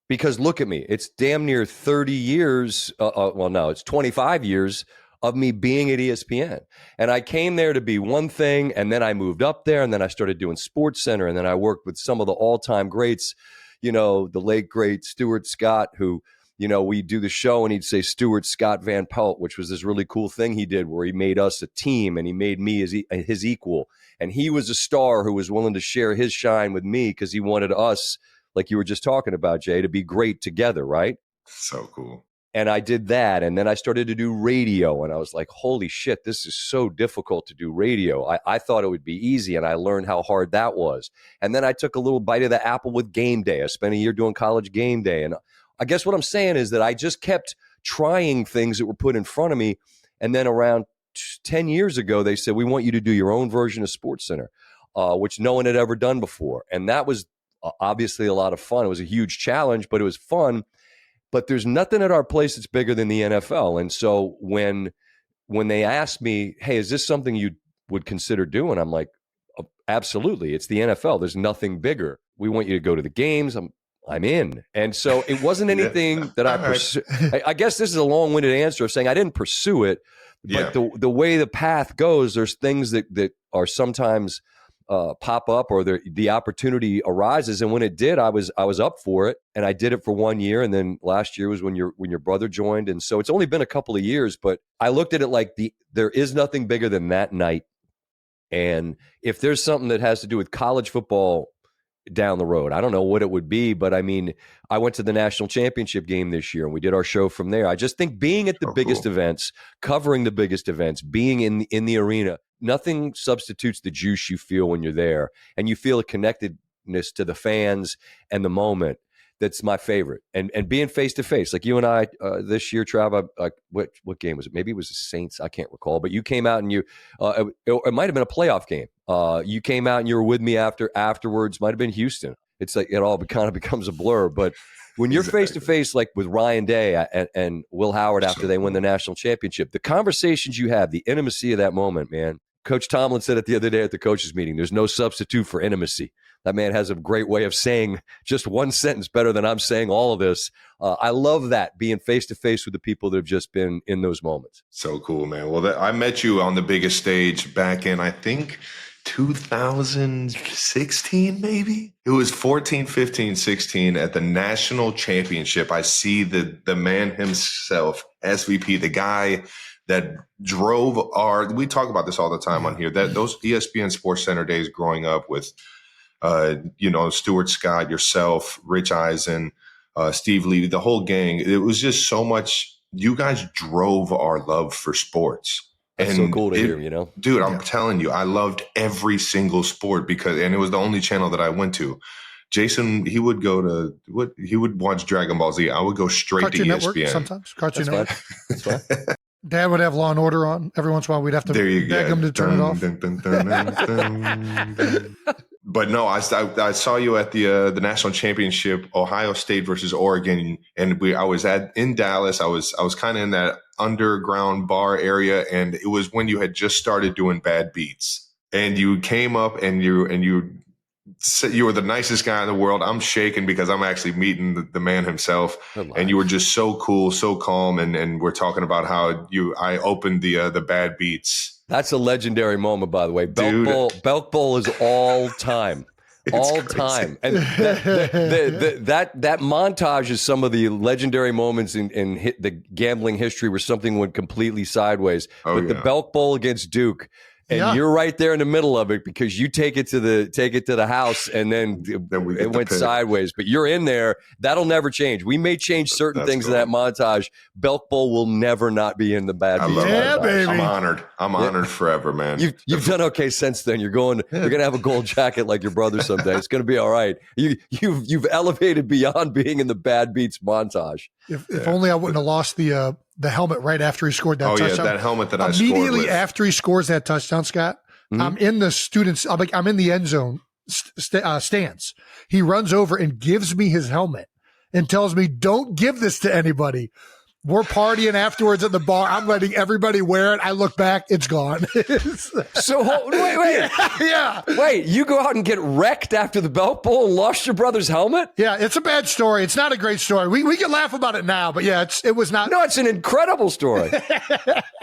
Because look at me. It's damn near 30 years. Well, no, it's 25 years of me being at ESPN. And I came there to be one thing, and then I moved up there, and then I started doing Sports Center, and then I worked with some of the all-time greats, the late, great Stuart Scott, who, we do the show, and he'd say Stuart Scott Van Pelt, which was this really cool thing he did where he made us a team, and he made me his equal. And he was a star who was willing to share his shine with me because he wanted us, like you were just talking about, Jay, to be great together, right? So cool. And I did that. And then I started to do radio. And I was like, holy shit, this is so difficult to do radio. I thought it would be easy. And I learned how hard that was. And then I took a little bite of the apple with game day. I spent a year doing college game day. And I guess what I'm saying is that I just kept trying things that were put in front of me. And then around 10 years ago, they said, we want you to do your own version of Sports Center, which no one had ever done before. And that was obviously a lot of fun. It was a huge challenge, but it was fun. But there's nothing at our place that's bigger than the NFL. And so when they asked me, hey, is this something you would consider doing? I'm like, absolutely. It's the NFL. There's nothing bigger. We want you to go to the games. I'm in. And so it wasn't anything that I pursued. I guess this is a long-winded answer of saying I didn't pursue it. But the way the path goes, there's things that are sometimes pop up, or the opportunity arises. And when it did, I was up for it, and I did it for 1 year. And then last year was when your brother joined. And so it's only been a couple of years, but I looked at it like there is nothing bigger than that night. And if there's something that has to do with college football down the road, I don't know what it would be, but I mean, I went to the national championship game this year and we did our show from there. I just think being at the biggest events, covering the biggest events, being in the arena, nothing substitutes the juice you feel when you're there, and you feel a connectedness to the fans and the moment. That's my favorite. And being face to face, like you and I this year, Trav. What game was it? Maybe it was the Saints. I can't recall. But you came out and it might have been a playoff game. You came out and you were with me afterwards. Might have been Houston. It's like it all kind of becomes a blur. But when you're face to face, like with Ryan Day and Will Howard after they win the national championship, the conversations you have, the intimacy of that moment, man. Coach Tomlin said it the other day at the coaches meeting. There's no substitute for intimacy. That man has a great way of saying just one sentence better than I'm saying all of this. I love that, being face-to-face with the people that have just been in those moments. So cool, man. Well, I met you on the biggest stage back in, I think, 2016, maybe? It was 14, 15, 16 at the national championship. I see the man himself, SVP, the guy that drove we talk about this all the time on here, that those ESPN Sports Center days growing up with, Stuart Scott, yourself, Rich Eisen, Steve Levy, the whole gang. It was just so much. You guys drove our love for sports. That's so cool to hear, Dude, I'm telling you, I loved every single sport and it was the only channel that I went to. Jason, he would watch Dragon Ball Z. I would go straight Cartoon to Network ESPN. sometimes. Cartoon That's Network. fine. That's fine. Dad would have Law and Order on. Every once in a while, we'd have to beg him to turn it off. But no, I saw you at the national championship, Ohio State versus Oregon, and I was in Dallas. I was kind of in that underground bar area, and it was when you had just started doing Bad Beats, and you came up and you said you were the nicest guy in the world. I'm shaking because I'm actually meeting the man himself, and you were just so cool, so calm, and we're talking about how I opened the Bad Beats. That's a legendary moment, by the way. Belk Bowl is all time. All time. And that montage is some of the legendary moments in the gambling history where something went completely sideways. The Belk Bowl against Duke. And you're right there in the middle of it because you take it to the house, and then it went sideways. But you're in there. That'll never change. We may change certain things in that montage. Belk Bowl will never not be in the Bad Beats. Yeah, baby. I'm honored. I'm honored forever, man. You've done okay since then. You're gonna have a gold jacket like your brother someday. It's gonna be all right. You've elevated beyond being in the Bad Beats montage. If only I wouldn't have lost the helmet right after he scored that touchdown. That helmet that I scored immediately after he scores that touchdown, Scott. I'm in the students. I'm in the end zone stands. He runs over and gives me his helmet and tells me, "Don't give this to anybody." We're partying afterwards at the bar. I'm letting everybody wear it. I look back, it's gone. So wait. Yeah. Wait, you go out and get wrecked after the Belk Bowl and lost your brother's helmet? Yeah, it's a bad story. It's not a great story. We can laugh about it now, but yeah, it was not. No, it's an incredible story.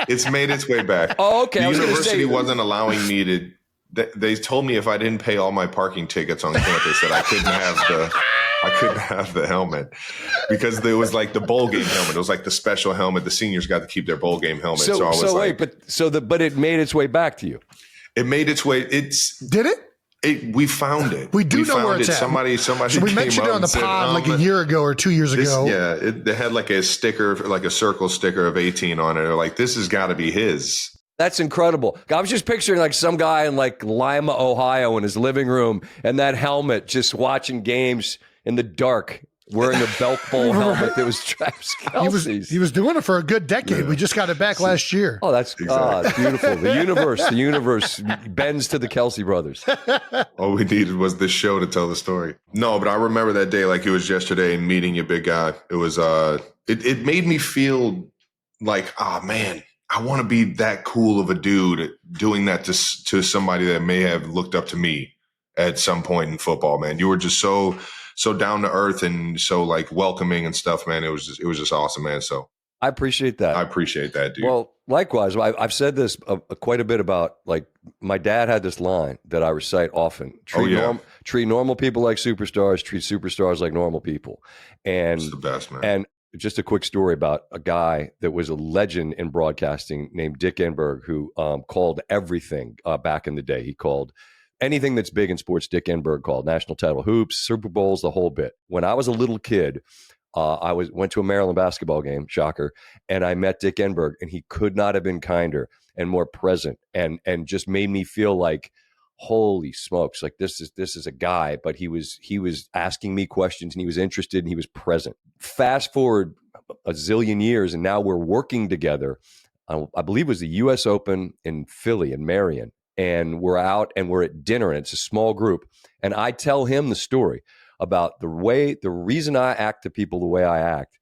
It's made its way back. Oh, okay. The university wasn't allowing me to. They told me if I didn't pay all my parking tickets on campus that I couldn't have the helmet because there was like the bowl game helmet. It was like the special helmet. The seniors got to keep their bowl game helmet. But it made its way back to you. It made its way. Did it? We found it. We know where it's at. Somebody. So we mentioned it on the pod like a year ago or 2 years ago. They had like a sticker, like a circle sticker of 18 on it. They're like, this has got to be his. That's incredible. I was just picturing like some guy in like Lima, Ohio in his living room and that helmet just watching games in the dark wearing a Belk Bowl helmet that was Travis Kelce's. He was doing it for a good decade. We just got it back last year. Oh, that's beautiful. The universe bends to the Kelce brothers. All we needed was this show to tell the story. No, but I remember that day like it was yesterday and meeting you, big guy. It was it made me feel like, oh man, I want to be that cool of a dude doing that to somebody that may have looked up to me at some point in football, man. You were just so down to earth and so like welcoming and stuff, man. It was just awesome, man. So I appreciate that. I appreciate that, dude. Well, likewise, I've said this quite a bit about like my dad had this line that I recite often. Treat normal people like superstars, treat superstars like normal people. And it's the best, man. And just a quick story about a guy that was a legend in broadcasting named Dick Enberg, who called everything back in the day. He called anything that's big in sports. Dick Enberg called national title, hoops, Super Bowls, the whole bit. When I was a little kid, I went to a Maryland basketball game, shocker, and I met Dick Enberg, and he could not have been kinder and more present, and just made me feel like, holy smokes, like this is a guy, but he was asking me questions and he was interested and he was present. Fast forward a zillion years and now we're working together. I believe it was the US Open in Philly in Marion, and we're out and we're at dinner and it's a small group. And I tell him the story about the reason I act to people the way I act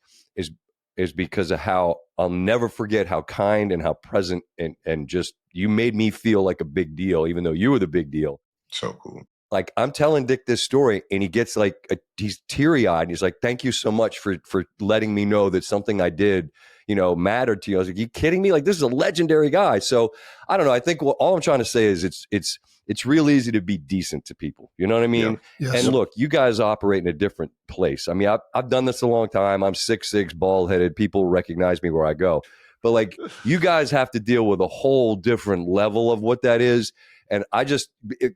is because of how I'll never forget how kind and how present and just you made me feel like a big deal, even though you were the big deal. So cool. Like I'm telling Dick this story and he gets like, he's teary eyed. And he's like, thank you so much for letting me know that something I did, mattered to you. I was like, you kidding me? Like, this is a legendary guy. So I don't know. I think all I'm trying to say is it's real easy to be decent to people. You know what I mean? Yeah. Yes. And look, you guys operate in a different place. I mean, I've done this a long time. I'm 6'6", bald-headed. People recognize me where I go. But like, you guys have to deal with a whole different level of what that is. And I just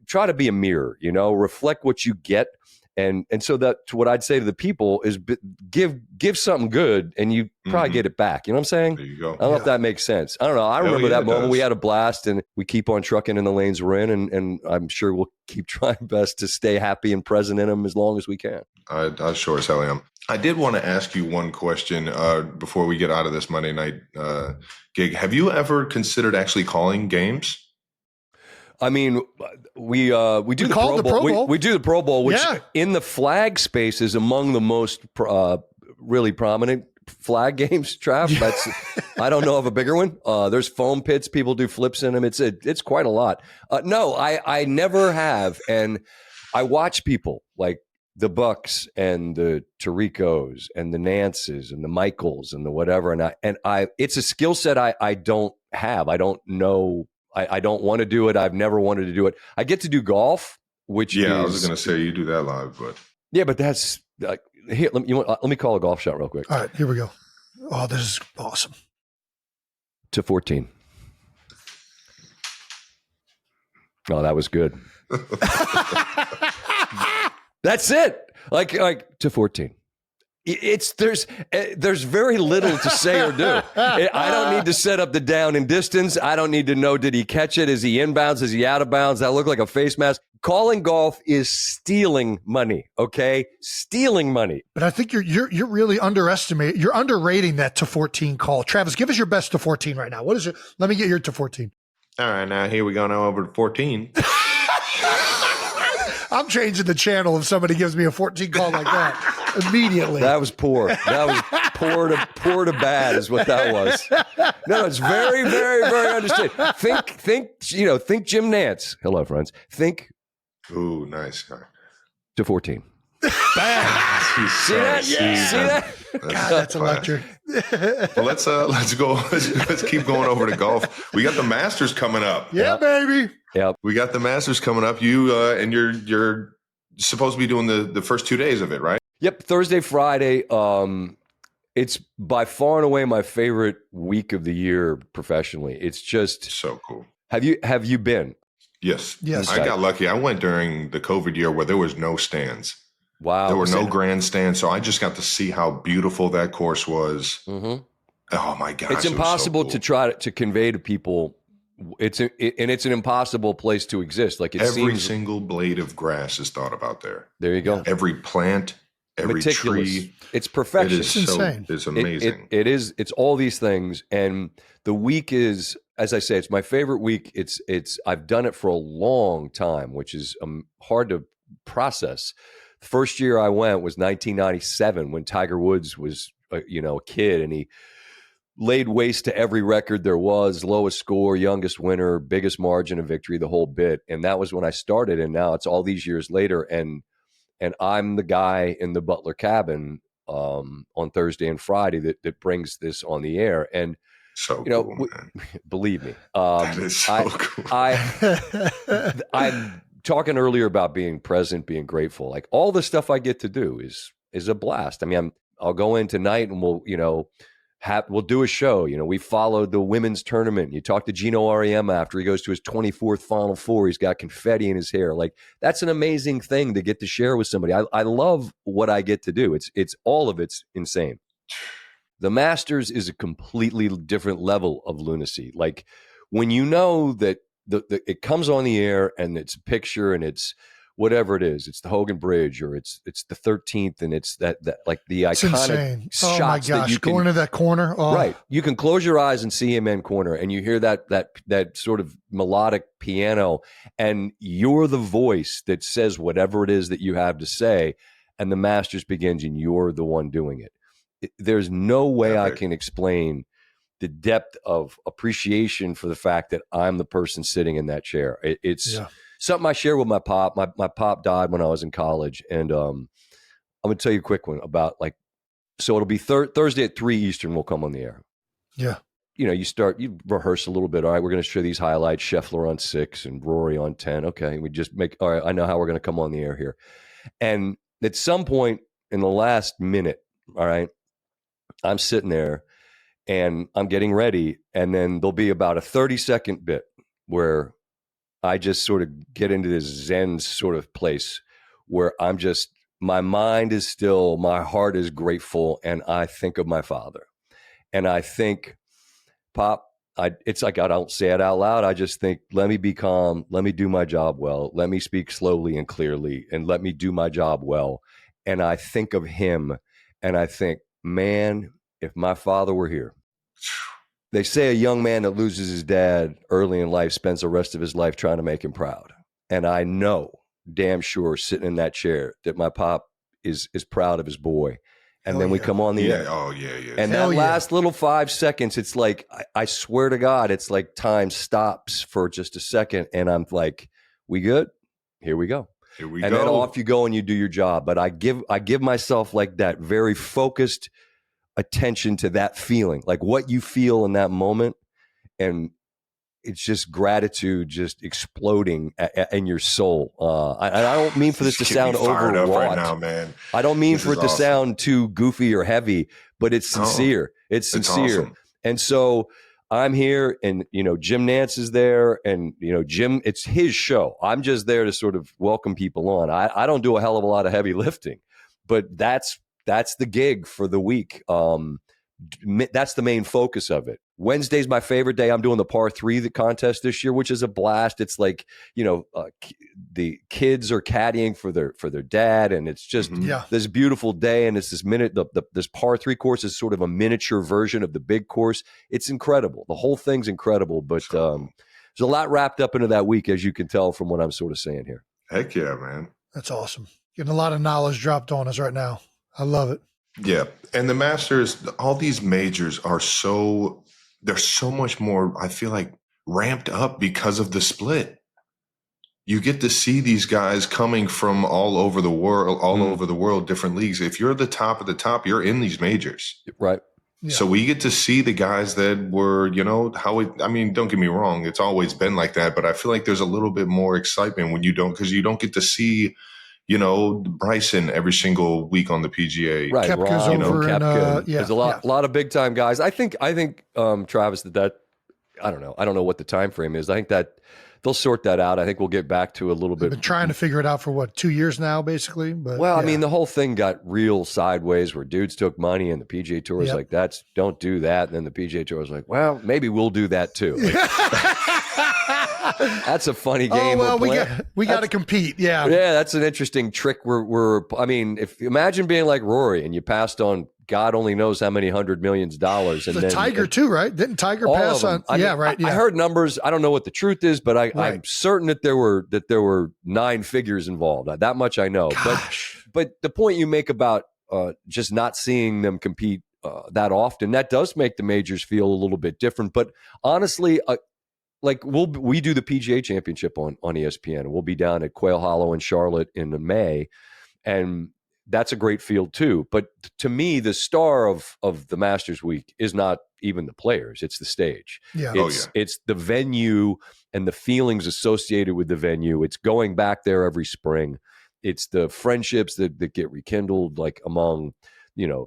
try to be a mirror, reflect what you get And so that's what I'd say to the people is give something good and you probably get it back. You know what I'm saying? There you go. I don't know if that makes sense. I don't know. I remember that moment. We had a blast and we keep on trucking in the lanes we're in. And I'm sure we'll keep trying best to stay happy and present in them as long as we can. I sure as hell am. I did want to ask you one question before we get out of this Monday night gig. Have you ever considered actually calling games? I mean, we do the Pro Bowl. We do the Pro Bowl, which in the flag space is among the most really prominent flag games, Trav. That's I don't know of a bigger one. There's foam pits. People do flips in them. It's quite a lot. No, I never have. And I watch people like the Bucks and the Taricos and the Nances and the Michaels and the whatever. And I it's a skill set I don't have. I don't know. I don't want to do it. I've never wanted to do it. I get to do golf, which is, I was going to say you do that live, but yeah, but that's like here. Let me call a golf shot real quick. All right, here we go. Oh, this is awesome. To 14. Oh, that was good. That's it. Like to 14. There's very little to say or do. I don't need to set up the down and distance. I don't need to know, did he catch it? Is he inbounds? Is he out of bounds? That look like a face mask. Calling golf is stealing money. Okay, stealing money. But I think you're really underestimating. You're underrating that to 14 call. Travis, give us your best to 14 right now. What is it? Let me get your to 14. All right, now here we go. Now over to 14. I'm changing the channel if somebody gives me a 14 call like that immediately. That was poor. That was poor to bad is what that was. No, it's very, very, very understated. Think Jim Nance. Hello, friends. Think. Ooh, nice. To 14. Bang! See that? Yeah. See that? God, that's electric. Well, let's go. Let's keep going over to golf. We got the Masters coming up. Yeah, baby. Yep. We got the Masters coming up. You and you're supposed to be doing the first 2 days of it, right? Yep. Thursday, Friday. It's by far and away my favorite week of the year professionally. It's just so cool. Have you been? Yes. Yes. I got lucky. I went during the COVID year where there was no stands. Wow. There were no grandstands, so I just got to see how beautiful that course was. Mm-hmm. Oh my gosh. It's impossible so cool to try to convey to people. It's an impossible place to exist. Like every single blade of grass is thought about there. There you go. Every plant, every meticulous. tree. It's perfection. It is insane. It's amazing. It is. It's all these things, and the week is, as I say, it's my favorite week. It's. I've done it for a long time, which is hard to process. The first year I went was 1997 when Tiger Woods was a kid, and he laid waste to every record there was, lowest score, youngest winner, biggest margin of victory, the whole bit. And that was when I started. And now it's all these years later. And I'm the guy in the Butler cabin on Thursday and Friday that brings this on the air. And, so cool, believe me, that is so cool. I'm talking earlier about being present, being grateful. Like all the stuff I get to do is a blast. I mean, I'll go in tonight and we'll do a show. We followed the women's tournament. You talk to Gino Auriemma after he goes to his 24th Final Four. He's got confetti in his hair. Like that's an amazing thing to get to share with somebody. I love what I get to do. It's all of it's insane. The Masters is a completely different level of lunacy. Like when you know that it comes on the air and it's a picture and it's whatever it is, it's the Hogan Bridge or it's the 13th and it's that like the iconic shots. Oh my gosh, that you can, going to that corner. Oh. Right. You can close your eyes and see him in corner and you hear that sort of melodic piano and you're the voice that says whatever it is that you have to say and the Masters begins and you're the one doing it. There's no way I can explain the depth of appreciation for the fact that I'm the person sitting in that chair. It's something I share with my pop. My pop died when I was in college. And I'm going to tell you a quick one about so it'll be Thursday at 3 Eastern. We'll come on the air. Yeah. You rehearse a little bit. All right, we're going to show these highlights. Scheffler on 6 and Rory on 10. Okay. We just all right, I know how we're going to come on the air here. And at some point in the last minute, all right, I'm sitting there and I'm getting ready. And then there'll be about a 30-second bit where I just sort of get into this Zen sort of place where I'm just my mind is still, my heart is grateful, and I think of my father. And I think, Pop, it's like I don't say it out loud. I just think, let me be calm. Let me do my job well. Let me speak slowly and clearly, and let me do my job well. And I think of him, and I think, man, if my father were here. They say a young man that loses his dad early in life spends the rest of his life trying to make him proud. And I know, damn sure, sitting in that chair, that my pop is proud of his boy. And then we come on the air. Oh, yeah. And that last little 5 seconds, it's like, I swear to God, it's like time stops for just a second. And I'm like, we good? Here we go. And then off you go and you do your job. But I give myself like that very focused attention to that feeling, like what you feel in that moment. And it's just gratitude just exploding in your soul. I don't mean for this to sound overwrought right now, man. I don't mean for it to sound too goofy or heavy, but it's sincere. It's sincere. Awesome. And so I'm here, and, Jim Nance is there, and, Jim, it's his show. I'm just there to sort of welcome people on. I don't do a hell of a lot of heavy lifting, but that's the gig for the week. That's the main focus of it. Wednesday's my favorite day. I'm doing the par 3 contest this year, which is a blast. It's like, the kids are caddying for their dad, and it's just this beautiful day. And it's this par 3 course is sort of a miniature version of the big course. It's incredible. The whole thing's incredible, but there's a lot wrapped up into that week, as you can tell from what I'm sort of saying here. Heck yeah, man. That's awesome. Getting a lot of knowledge dropped on us right now. I love it. Yeah. And the Masters, all these majors they're so much more, I feel like, ramped up because of the split. You get to see these guys coming from all over the world, different leagues. If you're the top of the top, you're in these majors. Right. Yeah. So we get to see the guys that were, don't get me wrong, it's always been like that, but I feel like there's a little bit more excitement when because you don't get to see, Bryson every single week on the PGA. Right. Koepka's over. Koepka. There's a lot of big time guys. I think Travis, that I don't know. I don't know what the time frame is. I think that they'll sort that out. I think we'll get back to a little bit. They've been trying to figure it out for 2 years now, basically. But I mean, the whole thing got real sideways where dudes took money, and the PGA Tour was like, don't do that. And then the PGA Tour was like, well, maybe we'll do that too. That's a funny game. Oh, well, we got to compete. Yeah. Yeah. That's an interesting trick. Imagine being like Rory and you passed on God only knows how many $100 million. And Tiger too, right? Didn't Tiger pass on? I heard numbers. I don't know what the truth is, but I'm certain that there were 9 figures involved. That much I know. Gosh. But the point you make about just not seeing them compete that often, that does make the majors feel a little bit different. But honestly, we do the PGA Championship on ESPN. We'll be down at Quail Hollow in Charlotte in May, and that's a great field too. But to me, the star of the Masters Week is not even the players; it's the stage. Yeah. It's the venue and the feelings associated with the venue. It's going back there every spring. It's the friendships that get rekindled, like among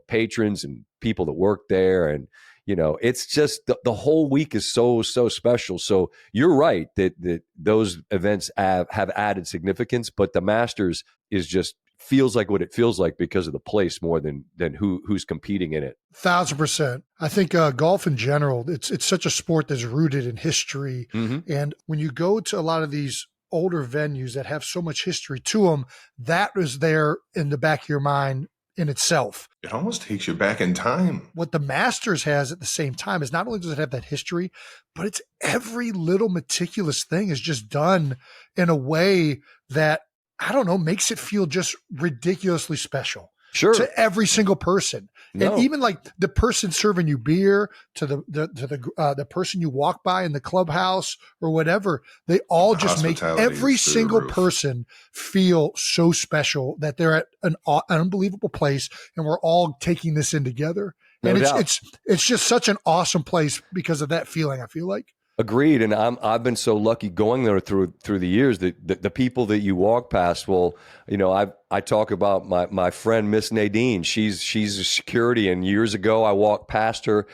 patrons and people that work there, and it's just the whole week is so special. So you're right that those events have added significance, but the Masters is just feels like what it feels like because of the place more than who's competing in it. 1,000%. I think golf in general, it's such a sport that's rooted in history. Mm-hmm. And when you go to a lot of these older venues that have so much history to them, that is there in the back of your mind in itself. It almost takes you back in time. What the Masters has at the same time is not only does it have that history, but it's every little meticulous thing is just done in a way that, I don't know, makes it feel just ridiculously special. Sure. To every single person. No. And even like the person serving you beer, to the person you walk by in the clubhouse or whatever, they all just make every single person feel so special that they're at an unbelievable place and we're all taking this in together. And it's just such an awesome place because of that feeling, I feel like. Agreed, and I've been so lucky going there through the years that the people that you walk past. Well, I talk about my friend Miss Nadine. She's a security, and years ago I walked past her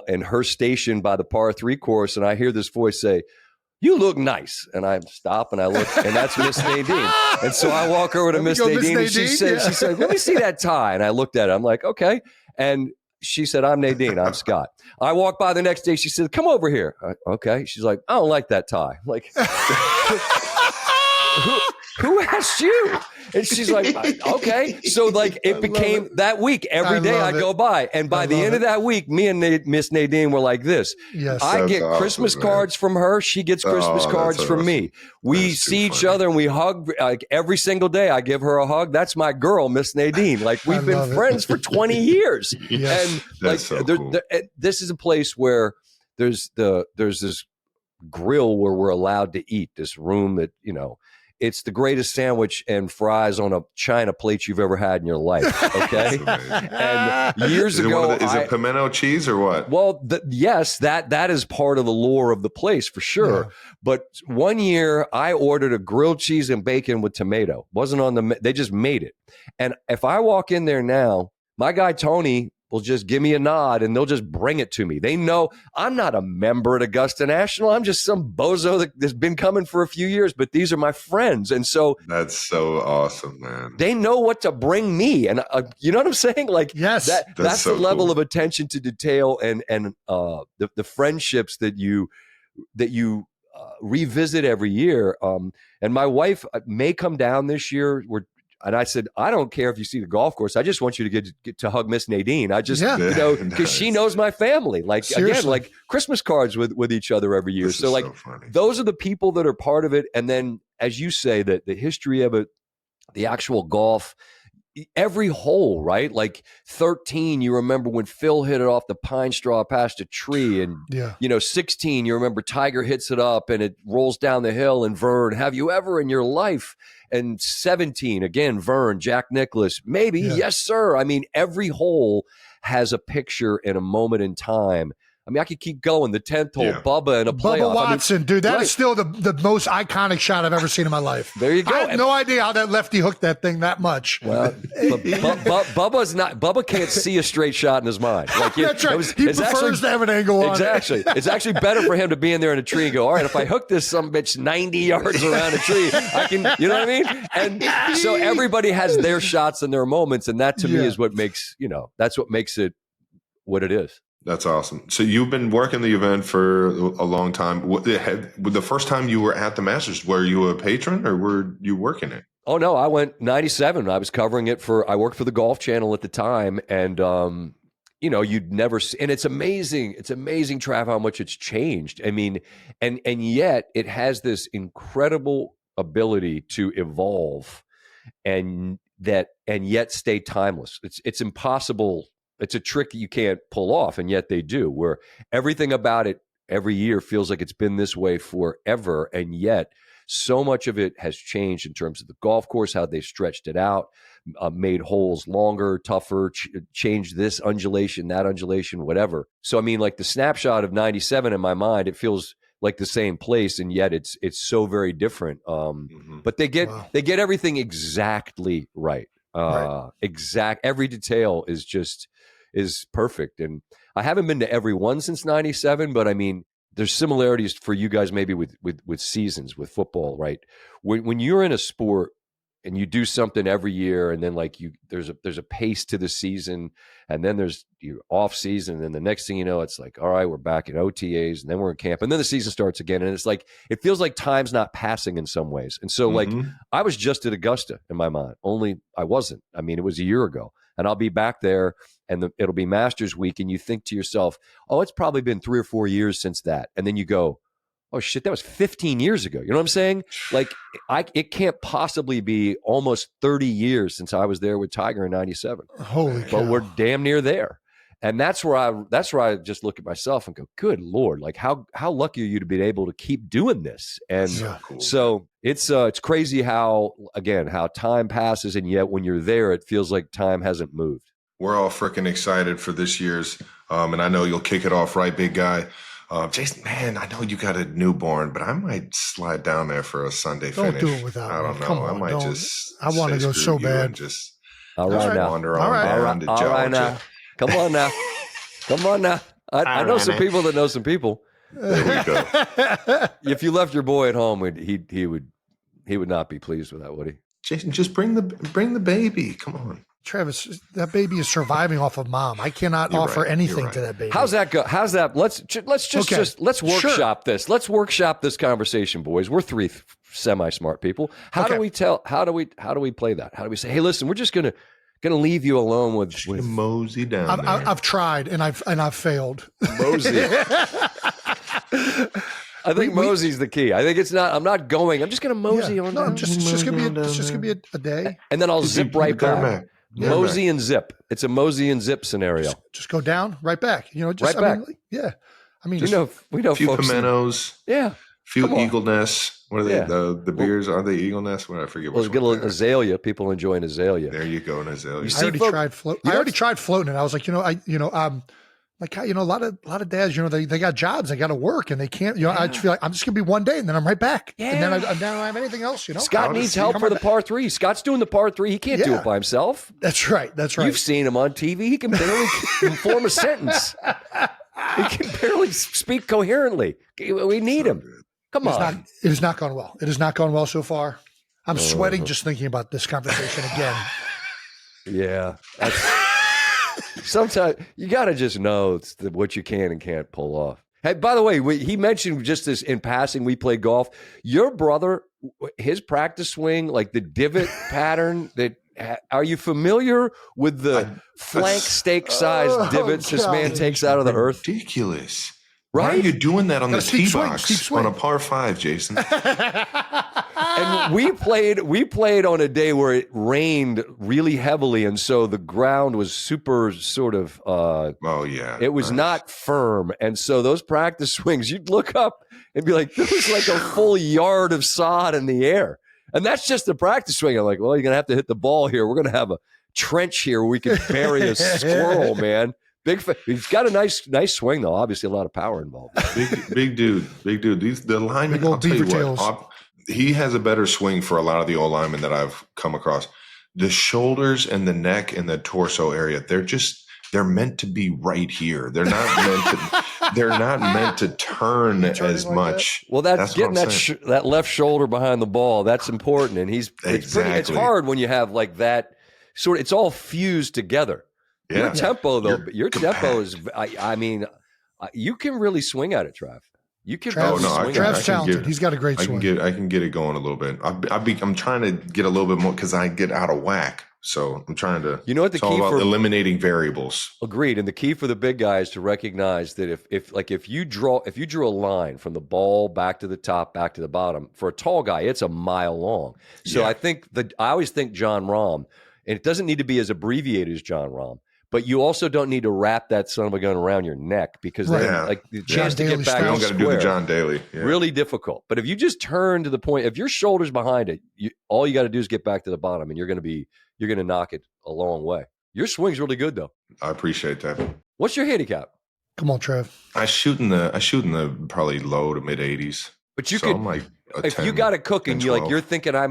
in her station by the par 3 course, and I hear this voice say, you look nice. And I stop and I look, and that's Miss Nadine. And so I walk over to Miss Nadine, and she said, let me see that tie. And I looked at it. I'm like, okay. And she said, I'm Nadine. I'm Scott. I walked by the next day. She said, come over here. Okay. She's like, I don't like that tie. I'm like, who asked you? And she's like, okay. So like it became that week. Every day I go by. And by the end of that week, me and Miss Nadine were like this. Yes. I get awesome, Christmas man. cards from her. She gets Christmas cards from me. We see each other and we hug like every single day. I give her a hug. That's my girl, Miss Nadine. Like we've been friends for 20 years. Yes. And That's like so cool. this is a place where there's this grill where we're allowed to eat, this room that, you know, it's the greatest sandwich and fries on a China plate you've ever had in your life. Okay. And years ago, is it pimento cheese or what? Well, yes, that is part of the lore of the place for sure. Yeah. But one year I ordered a grilled cheese and bacon with tomato. Wasn't on they just made it. And if I walk in there now, my guy Tony will just give me a nod and they'll just bring it to me. They know I'm not a member at Augusta National. I'm just some bozo that's been coming for a few years, but these are my friends. And so That's so awesome, man. they know what to bring me. And you know what I'm saying? Like, Yes. that's so the level cool. of attention to detail and the friendships that you revisit every year. And my wife may come down this year. And I said, I don't care if you see the golf course. I just want you to get to hug Miss Nadine. I just, Yeah. you know, because she knows my family. Like, Seriously. again, like Christmas cards with each other every year. This So is like, so funny. those are the people that are part of it. And then, as you say, that the history of it, the actual golf, every hole, right? Like 13, you remember when Phil hit it off the pine straw past a tree, and Yeah. you know, 16, you remember Tiger hits it up and it rolls down the hill, and Vern, have you ever in your life? And 17, again, Vern, Jack Nicklaus, maybe, Yeah. yes, sir. I mean, every hole has a picture and a moment in time. I mean, I could keep going. The 10th hole, Yeah. Bubba in a playoff. Bubba Watson, dude, that right. is still the most iconic shot I've ever seen in my life. There you go. I have no idea how that lefty hooked that thing that much. Well, Bubba can't see a straight shot in his mind. Like That's right. He prefers to have an angle on exactly. it. It's actually better for him to be in there in a tree and go, all right, if I hook this sumbitch 90 yards around a tree, I can, you know what I mean? And so everybody has their shots and their moments, and that to me Yeah. is what makes, you know, that's what makes it what it is. That's awesome. So you've been working the event for a long time. The first time you were at the Masters, were you a patron or were you working it? Oh no, I went 97. I was covering it I worked for the Golf Channel at the time, and you know, you'd never see, and it's amazing. It's amazing, Trav, how much it's changed. I mean, and yet it has this incredible ability to evolve, and yet stay timeless. It's impossible. It's a trick that you can't pull off, and yet they do, where everything about it every year feels like it's been this way forever, and yet so much of it has changed in terms of the golf course, how they stretched it out, made holes longer, tougher, changed this undulation, that undulation, whatever. So, I mean, like the snapshot of 97 in my mind, it feels like the same place, and yet it's so very different. But they get everything exactly right. Every detail is perfect. And I haven't been to every one since 97, but I mean, there's similarities for you guys maybe with seasons, with football, right? When you're in a sport and you do something every year, and then like there's a pace to the season, and then there's your off season, and the next thing you know, it's like, all right, we're back in OTAs, and then we're in camp, and then the season starts again, and it's like it feels like time's not passing in some ways. And so like I was just at Augusta in my mind, only I wasn't. I mean, it was a year ago, and I'll be back there, and it'll be Masters week, and you think to yourself, oh, it's probably been 3 or 4 years since that, and then you go, oh shit, that was 15 years ago. You know what I'm saying? Like it can't possibly be almost 30 years since I was there with Tiger in 97. Holy cow. But we're damn near there. And that's where I just look at myself and go, good Lord, like how lucky are you to be able to keep doing this? And so it's crazy how time passes, and yet when you're there, it feels like time hasn't moved. We're all freaking excited for this year's, and I know you'll kick it off, right, big guy? Jason, man, I know you got a newborn, but I might slide down there for a Sunday Don't finish. do it without I don't me. know. Come I on, might don't. just. I want to say go screw so you bad. and just All right now. wander on All right. down to All Georgia. right now. Come on now. Come on now. I know some people that know some people. There we go. If you left your boy at home, he would not be pleased with that, would he? Jason, just bring the baby. Come on. Travis, that baby is surviving off of mom. I cannot offer anything to that baby. How's that go? How's that? Let's workshop this. Let's workshop this conversation, boys. We're three semi-smart people. How do we play that? How do we say, hey, listen, we're just gonna leave you alone with mosey down. I've tried and I've failed. Mosey. I think mosey's the key. I think it's not. I'm not going. I'm just going to mosey on. No, it's just going to be a day, and then I'll zip right back. Mosey and zip. It's a mosey and zip scenario. Just go down, right back. Just right back. We know a few pimentos. Yeah. Few Eagle Nests. What are they? The beers, are they Eagle Nests? What I forget. Let's get a little azalea. People enjoy an azalea. There you go, an azalea. I already tried floating it. I was like, a lot of dads, they got jobs, they got to work, and they can't. I just feel like I'm just gonna be one day, and then I'm right back, and then I don't have anything else. Scott needs help for the par 3. Scott's doing the par 3. He can't do it by himself. That's right. You've seen him on TV. He can barely form a sentence. He can barely speak coherently. We need him. Come on. It has not gone well. It has not gone well so far. I'm sweating just thinking about this conversation again. Yeah. Sometimes you got to just know what you can and can't pull off. Hey, by the way, he mentioned just this in passing, we play golf. Your brother, his practice swing, like the divot pattern, are you familiar with the flank steak-sized divots this man takes out of the earth? Ridiculous. Right? Why are you doing that on the tee box on a par 5, Jason? And we played on a day where it rained really heavily, and so the ground was super sort of it was not firm. And so those practice swings, you'd look up and be like, there was like a full yard of sod in the air. And that's just the practice swing. I'm like, well, you're gonna have to hit the ball here. We're gonna have a trench here where we can bury a squirrel, man. He's got a nice swing though. Obviously, a lot of power involved. Big dude. The lineman. I'll tell you what. He has a better swing for a lot of the old linemen that I've come across. The shoulders and the neck and the torso area. They're meant to be right here. They're not meant to turn as much. Well, that's getting that left shoulder behind the ball. That's important, and it's hard when you have like that sort of. It's all fused together. Yeah. Your tempo, though, is, I mean, you can really swing at it, Trav. You can really swing at it. Trav's talented. He's got a great swing. I can get it going a little bit. I'm trying to get a little bit more because I get out of whack. So I'm trying to. You know what the key for eliminating variables. Agreed. And the key for the big guy is to recognize that if you drew a line from the ball back to the top, back to the bottom, for a tall guy, it's a mile long. So I always think John Rahm, and it doesn't need to be as abbreviated as John Rahm. But you also don't need to wrap that son of a gun around your neck because then, the chance to get back, you don't got to do the John Daly. Yeah. Really difficult. But if you just turn to the point, if your shoulder's behind it, all you got to do is get back to the bottom, and you're going to knock it a long way. Your swing's really good, though. I appreciate that. What's your handicap? Come on, Trev. I shoot in the probably low to mid 80s. But you could, if 10, you got it cooking, you're thinking I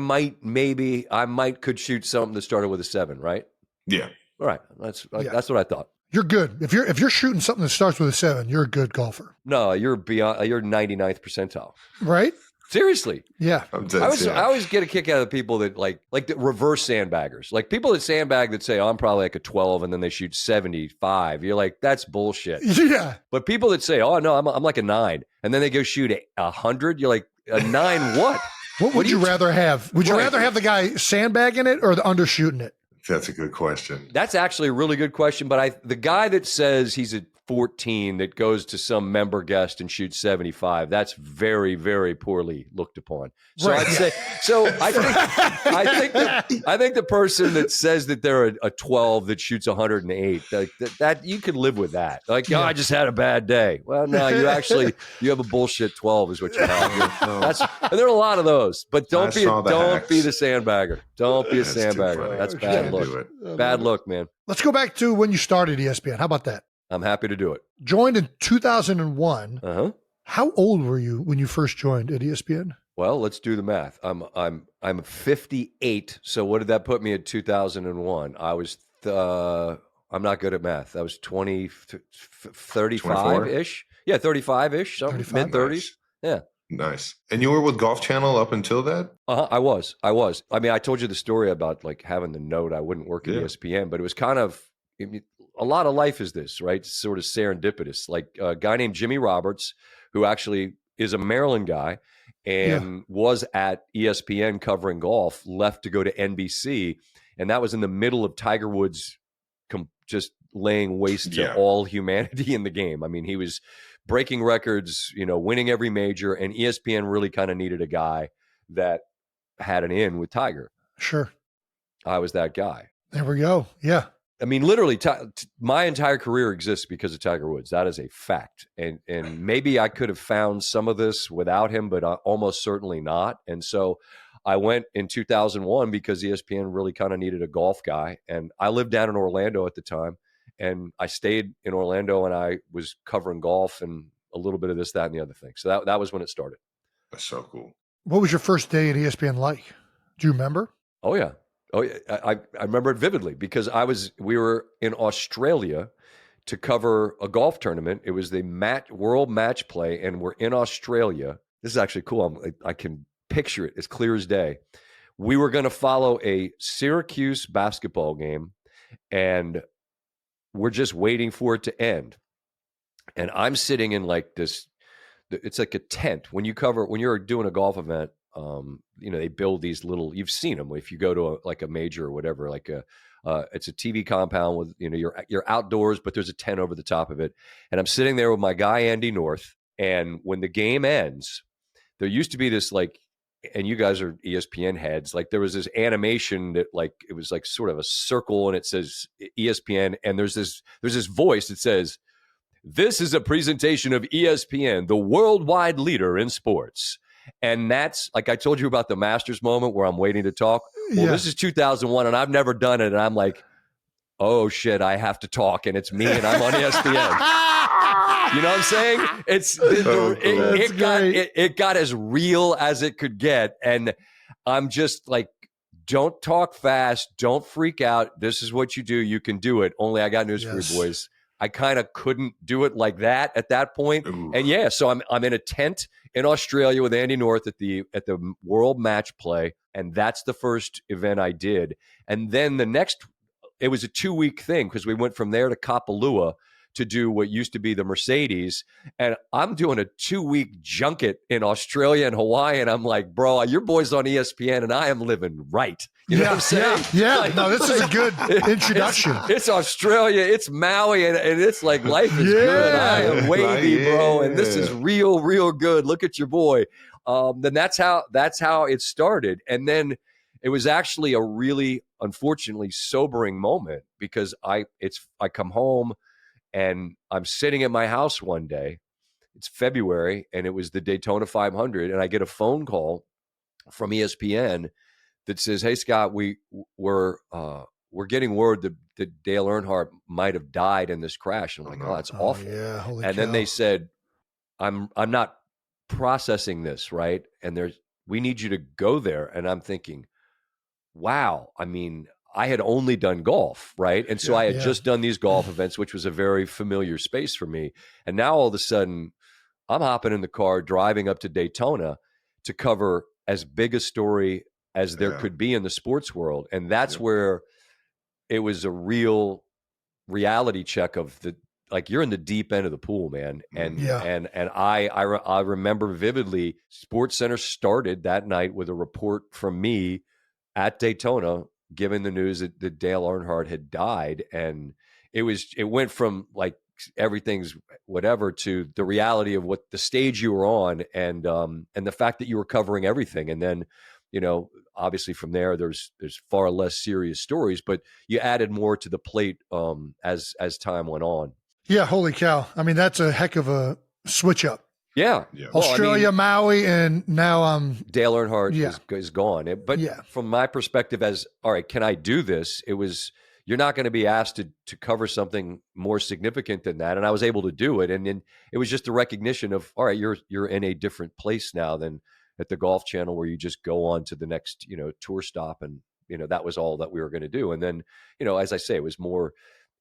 could shoot something that started with a 7, right? Yeah. All right, that's what I thought. You're good. If you're shooting something that starts with a 7, you're a good golfer. No, you're 99th percentile. Right? Seriously. Yeah. I always get a kick out of the people that like the reverse sandbaggers. Like people that sandbag that say, "Oh, I'm probably like a 12," and then they shoot 75. You're like, that's bullshit. Yeah. But people that say, "Oh no, I'm like a 9," and then they go shoot 100. You're like, a 9 what? What would you rather have? Would you rather have the guy sandbagging it or the undershooting it? That's a good question. That's actually a really good question. But the guy that says he's a 14 that goes to some member guest and shoots 75, that's very, very poorly looked upon. So right. I'd say, I think the person that says that they're a 12 that shoots 108, that you could live with that. Like, I just had a bad day. Well, no, you have a bullshit 12 is what you have. And there are a lot of those, but don't be the sandbagger. Don't be a sandbagger. That's bad luck. Bad luck, man. Let's go back to when you started ESPN. How about that? I'm happy to do it. Joined in 2001. Uh-huh. How old were you when you first joined at ESPN? Well, let's do the math. I'm 58. So what did that put me at 2001? I was I'm not good at math. I was 35-ish. Yeah, 35-ish, mid 30s. Nice. Yeah. Nice. And you were with Golf Channel up until that? I was. I mean, I told you the story about like having the note I wouldn't work at ESPN, but it was kind of a lot of life is this, right? It's sort of serendipitous. Like a guy named Jimmy Roberts, who actually is a Maryland guy and was at ESPN covering golf, left to go to NBC. And that was in the middle of Tiger Woods just laying waste to all humanity in the game. I mean, he was breaking records, winning every major, and ESPN really kind of needed a guy that had an in with Tiger. Sure. I was that guy. There we go. Yeah. I mean, literally, my entire career exists because of Tiger Woods. That is a fact. And maybe I could have found some of this without him, but almost certainly not. And so I went in 2001 because ESPN really kind of needed a golf guy. And I lived down in Orlando at the time. And I stayed in Orlando and I was covering golf and a little bit of this, that, and the other thing. So that was when it started. That's so cool. What was your first day at ESPN like? Do you remember? Oh, yeah. I remember it vividly because we were in Australia to cover a golf tournament. It was the World Match Play, and we're in Australia. This is actually cool. I can picture it as clear as day. We were going to follow a Syracuse basketball game, and we're just waiting for it to end. And I'm sitting in like this, it's like a tent. When you're doing a golf event, they build these little, you've seen them. If you go to a major or whatever, like it's a TV compound with, you're outdoors, but there's a tent over the top of it. And I'm sitting there with my guy, Andy North. And when the game ends, there used to be this like, and you guys are ESPN heads, like there was this animation that like, it was like sort of a circle and it says ESPN. And there's this voice that says, "This is a presentation of ESPN, the worldwide leader in sports." And that's like I told you about the Masters moment where I'm waiting to talk. Well, this is 2001 and I've never done it. And I'm like, oh shit, I have to talk. And it's me and I'm on ESPN. You know what I'm saying? It got as real as it could get. And I'm just like, don't talk fast. Don't freak out. This is what you do. You can do it. Only I got news for you boys. I kind of couldn't do it like that at that point. Ooh. And so I'm in a tent in Australia with Andy North at the World Match Play, and that's the first event I did. And then it was a 2-week thing because we went from there to Kapalua to do what used to be the Mercedes, and I'm doing a 2-week junket in Australia and Hawaii, and I'm like, bro, your boy's on ESPN, and I am living right. You know what I'm saying? Yeah. No, this is a good introduction. It's Australia, it's Maui, and it's like life is good. I am wavy, bro, and this is real, real good. Look at your boy. Then that's how it started, and then it was actually a really, unfortunately, sobering moment because I come home. And I'm sitting at my house one day, it's February, and it was the Daytona 500, and I get a phone call from ESPN that says, "Hey, Scott, we're getting word that Dale Earnhardt might have died in this crash." And I'm like, "Oh, that's awful." Yeah, holy and cow. Then they said, "I'm not processing this, right? And we need you to go there." And I'm thinking, wow, I mean, I had only done golf, right? And so I had just done these golf events, which was a very familiar space for me. And now all of a sudden, I'm hopping in the car, driving up to Daytona to cover as big a story as there could be in the sports world. And that's where it was a real reality check of like you're in the deep end of the pool, man. And I remember vividly, SportsCenter started that night with a report from me at Daytona, given the news that Dale Earnhardt had died. And it went from like everything's whatever to the reality of what the stage you were on and the fact that you were covering everything. And then, obviously from there, there's far less serious stories, but you added more to the plate as time went on. Yeah. Holy cow. I mean, that's a heck of a switch up. Yeah. Australia, Maui, and now Dale Earnhardt is gone. But from my perspective all right, can I do this? You're not going to be asked to cover something more significant than that. And I was able to do it. And then it was just a recognition of, all right, you're in a different place now than at the Golf Channel where you just go on to the next, tour stop. And, that was all that we were going to do. And then, as I say, it was more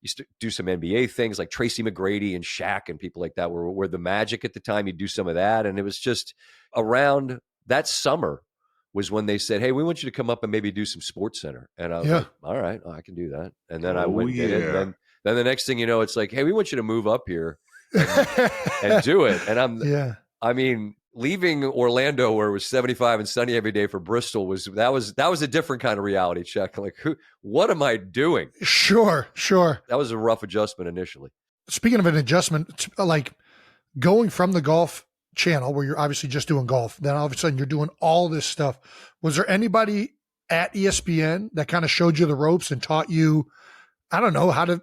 used to do some NBA things like Tracy McGrady and Shaq and people like that were the Magic at the time. You'd do some of that. And it was just around that summer was when they said, hey, we want you to come up and maybe do some Sports Center. And I was like, all right, I can do that. And then I went and did it. And then the next thing you know, it's like, hey, we want you to move up here and do it. And I mean, leaving Orlando where it was 75 and sunny every day for Bristol was a different kind of reality check. Like, what am I doing? Sure. That was a rough adjustment initially. Speaking of an adjustment, like going from the golf channel where you're obviously just doing golf, then all of a sudden you're doing all this stuff. Was there anybody at ESPN that kind of showed you the ropes and taught you, I don't know, how to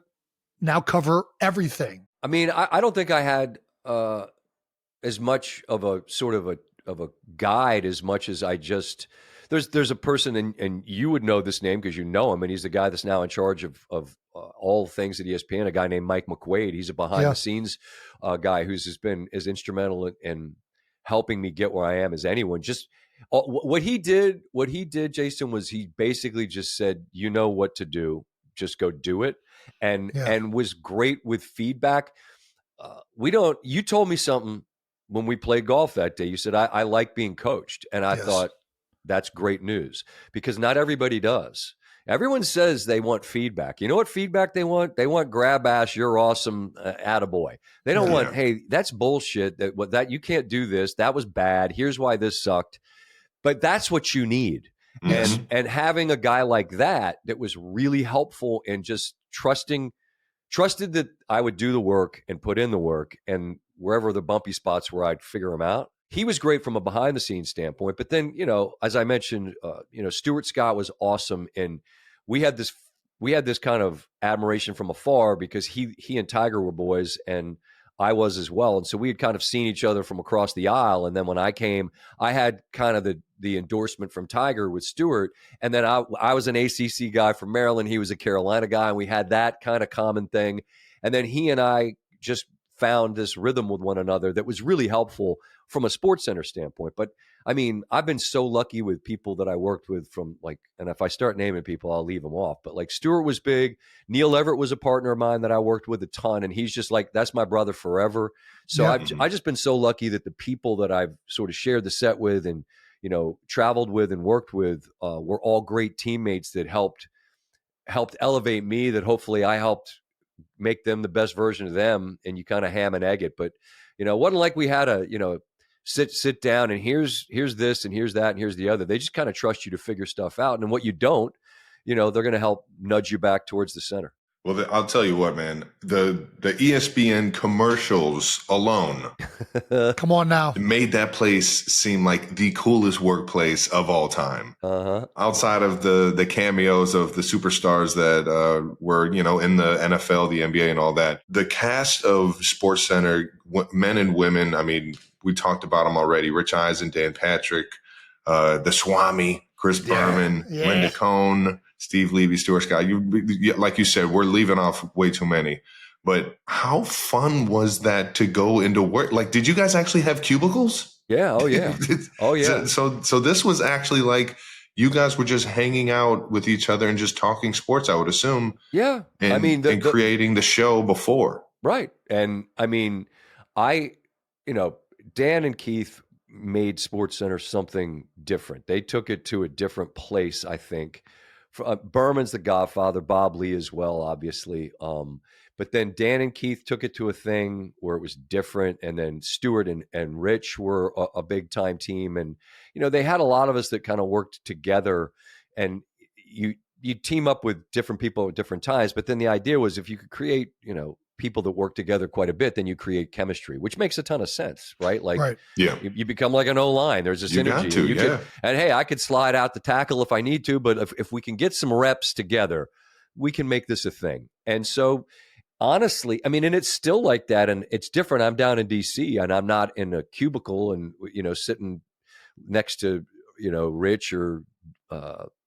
now cover everything? I mean, I don't think I had as much of a sort of a guide as much as I just there's a person and you would know this name because you know him, and he's the guy that's now in charge of all things at ESPN, a guy named Mike McQuaid. He's a behind the scenes guy who's been as instrumental in helping me get where I am as anyone. Just what he did, Jason, was he basically just said, you know what to do, just go do it, and was great with feedback. You told me something when we played golf that day. You said, I like being coached. And I thought, that's great news, because not everybody does. Everyone says they want feedback. You know what feedback they want? They want grab ass, you're awesome, attaboy. They don't want, hey, that's bullshit. That you can't do this. That was bad. Here's why this sucked. But that's what you need. Mm-hmm. And having a guy like that was really helpful in just trusted that I would do the work and put in the work, and wherever the bumpy spots were, I'd figure them out. He was great from a behind the scenes standpoint, but then, as I mentioned, Stuart Scott was awesome. And we had this kind of admiration from afar because he and Tiger were boys and I was as well. And so we had kind of seen each other from across the aisle. And then when I came, I had kind of the endorsement from Tiger with Stuart. And then I was an ACC guy from Maryland. He was a Carolina guy. And we had that kind of common thing. And then he and I just found this rhythm with one another that was really helpful from a Sports Center standpoint. But I mean, I've been so lucky with people that I worked with from and if I start naming people, I'll leave them off. But like Stuart was big. Neil Everett was a partner of mine that I worked with a ton. And he's just like, that's my brother forever. So I've just been so lucky that the people that I've sort of shared the set with and, traveled with and worked with were all great teammates that helped elevate me, that hopefully I helped make them the best version of them. And you kind of ham and egg it. But, it wasn't like we had a, sit down and here's this and here's that and here's the other. They just kind of trust you to figure stuff out. And what you don't, they're going to help nudge you back towards the center. Well, I'll tell you what, man, the ESPN commercials alone come on now, made that place seem like the coolest workplace of all time. Outside of the cameos of the superstars that were, in the NFL, the NBA and all that, the cast of SportsCenter, men and women, I mean, we talked about them already, Rich Eisen, Dan Patrick, the Swami, Chris Berman, Linda Cohn, Steve Levy, Stuart Scott. Like you said, we're leaving off way too many. But how fun was that to go into work? Like, did you guys actually have cubicles? Yeah. Oh, yeah. Oh, yeah. So this was actually like you guys were just hanging out with each other and just talking sports, I would assume. Yeah. And, creating the show before. Right. And I mean, Dan and Keith made SportsCenter something different. They took it to a different place, I think. Berman's the godfather, Bob Lee as well, obviously. But then Dan and Keith took it to a thing where it was different. And then Stuart and Rich were a big time team. And, they had a lot of us that kind of worked together, and you team up with different people at different times. But then the idea was if you could create, people that work together quite a bit, then you create chemistry, which makes a ton of sense, right? Like, you become like an O-line. There's this synergy. And hey, I could slide out the tackle if I need to, but if we can get some reps together, we can make this a thing. And so, honestly, I mean, and it's still like that, and it's different. I'm down in DC, and I'm not in a cubicle and sitting next to Rich or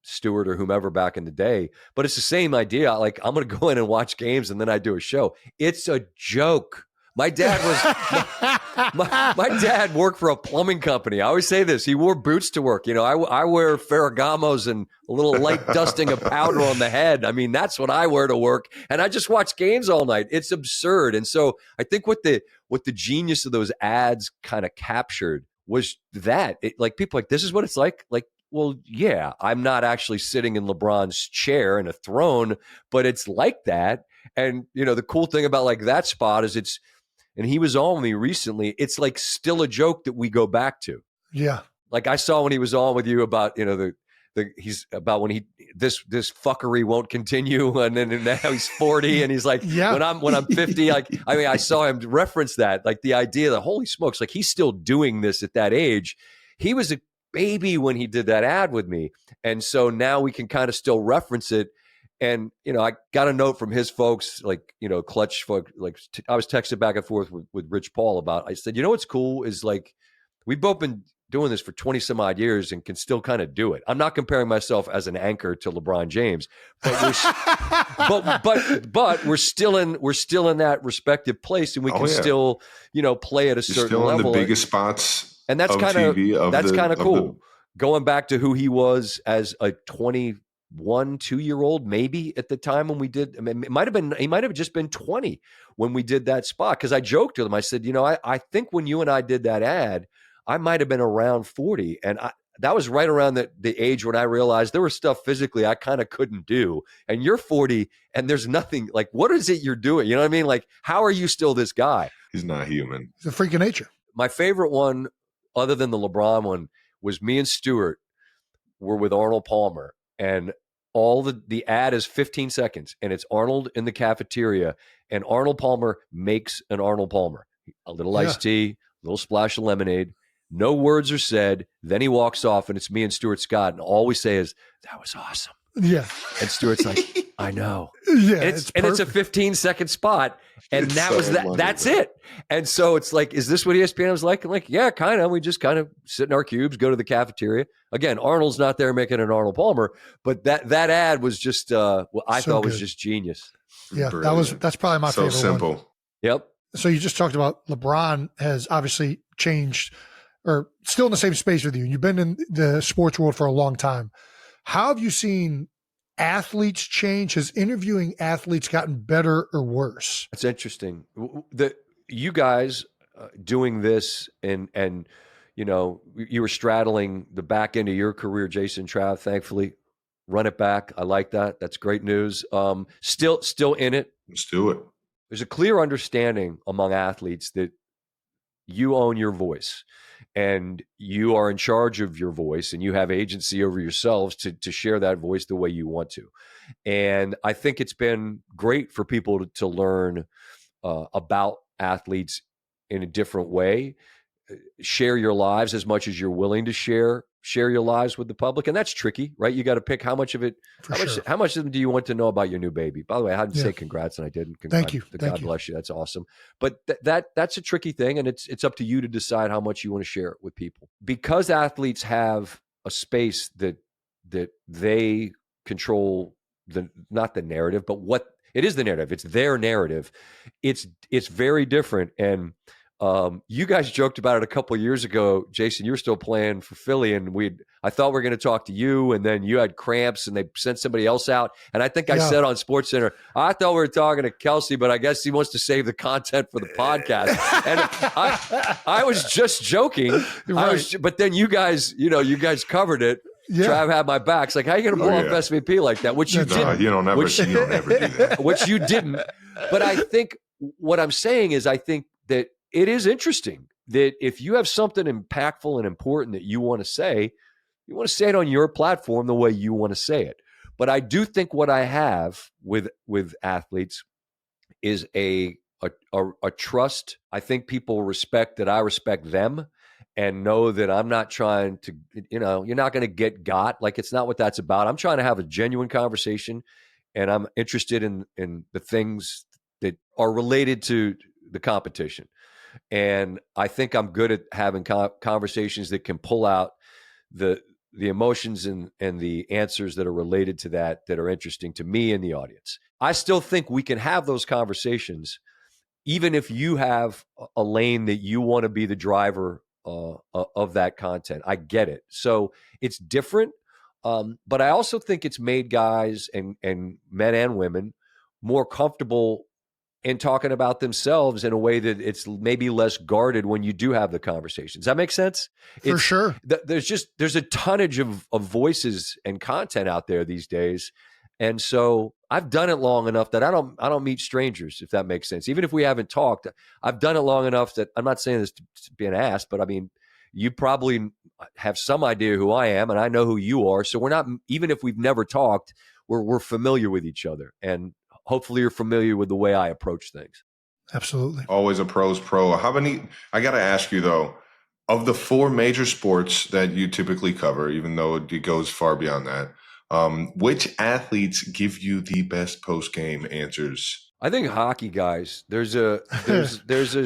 Stewart or whomever back in the day, but it's the same idea. Like, I'm going to go in and watch games and then I do a show. It's a joke. My dad was my dad worked for a plumbing company. I always say this. He wore boots to work. You know, I wear Ferragamos and a little light dusting of powder on the head. I mean, that's what I wear to work. And I just watch games all night. It's absurd. And so I think what the genius of those ads kind of captured was that like people like, this is what it's like. Like, well, yeah, I'm not actually sitting in LeBron's chair in a throne, but it's like that. And, you know, the cool thing about like that spot is and he was on with me recently, it's like still a joke that we go back to. Yeah. Like I saw when he was on with you about, you know, he's about when this fuckery won't continue. And then now he's 40 and he's like, when I'm 50, like, I mean, I saw him reference that, like the idea that holy smokes, like he's still doing this at that age. He was a baby when he did that ad with me. And so now we can kind of still reference it. And, you know, I got a note from his folks, like, you know, Clutch folk, like I was texting back and forth with Rich Paul about, I said, you know, what's cool is like, we've both been doing this for 20 some odd years and can still kind of do it. I'm not comparing myself as an anchor to LeBron James, but we're still in that respective place and we can still, you know, play at a certain still level. In the biggest spots. And that's kind of cool. Going back to who he was as a 2-year-old, maybe at the time when we did, I mean, he might have just been 20 when we did that spot. Cause I joked with him. I said, you know, I think when you and I did that ad, I might've been around 40. And that was right around the age when I realized there was stuff physically I kind of couldn't do. And you're 40 and there's nothing like, what is it you're doing? You know what I mean? Like, how are you still this guy? He's not human. He's a freak of nature. My favorite one, other than the LeBron one, was me and Stewart were with Arnold Palmer. And all the ad is 15 seconds and it's Arnold in the cafeteria and Arnold Palmer makes an Arnold Palmer, a little iced tea, a little splash of lemonade. No words are said. Then he walks off and it's me and Stuart Scott. And all we say is, that was awesome. Yeah. And Stuart's like, I know. Yeah. And it's a 15-second spot. And that was that. That's it. And so it's like, is this what ESPN was like? I'm like, yeah, kind of. We just kind of sit in our cubes, go to the cafeteria. Again, Arnold's not there making an Arnold Palmer, but that ad was just I thought was just genius. Yeah, Brilliant. that's probably my favorite simple. one. Yep. So you just talked about LeBron has obviously changed or still in the same space with you. You've been in the sports world for a long time. How have you seen athletes change? Has interviewing athletes gotten better or worse? That's interesting. You guys doing this and you know, you were straddling the back end of your career, Jason Trav, thankfully. Run it back. I like that. That's great news. Still in it. Let's do it. There's a clear understanding among athletes that you own your voice and you are in charge of your voice and you have agency over yourselves to share that voice the way you want to. And I think it's been great for people to learn about athletes in a different way. Share your lives as much as you're willing to share your lives with the public. And that's tricky, right? You got to pick how much of it, how much of them do you want to know about your new baby? By the way, I hadn't say congrats and I didn't. Thank you. God bless you. That's awesome. But that's a tricky thing. And it's up to you to decide how much you want to share it with people. Because athletes have a space that they control, not the narrative, but what it is the narrative. It's their narrative. It's very different. And you guys joked about it a couple of years ago, Jason. You were still playing for Philly, and I thought we were going to talk to you, and then you had cramps, and they sent somebody else out. And I think I said on SportsCenter, I thought we were talking to Kelce, but I guess he wants to save the content for the podcast. And I was just joking. Right. But then you guys covered it. Yeah. Trav had my back. It's like, how are you going to blow up SVP like that? Which you didn't. You don't ever do that. Which you didn't. But I think what I'm saying is I think that it is interesting that if you have something impactful and important that you want to say it on your platform the way you want to say it. But I do think what I have with athletes is a trust. I think people respect that I respect them and know that I'm not trying to, you're not going to get got. Like, it's not what that's about. I'm trying to have a genuine conversation, and I'm interested in the things that are related to the competition. And I think I'm good at having conversations that can pull out the emotions and the answers that are related to that are interesting to me and the audience. I still think we can have those conversations even if you have a lane that you want to be the driver of that content. I get it. So it's different. But I also think it's made guys and men and women more comfortable in talking about themselves in a way that it's maybe less guarded when you do have the conversations. Does that make sense? For sure. There's a tonnage of voices and content out there these days. And so I've done it long enough that I don't meet strangers, if that makes sense. Even if we haven't talked, I've done it long enough that I'm not saying this to be an ass, but I mean, you probably have some idea who I am and I know who you are. So we're not, even if we've never talked, we're familiar with each other. And hopefully you're familiar with the way I approach things. Absolutely. Always a pro's pro. I got to ask you though, of the 4 major sports that you typically cover, even though it goes far beyond that, which athletes give you the best post-game answers? I think hockey guys. There's a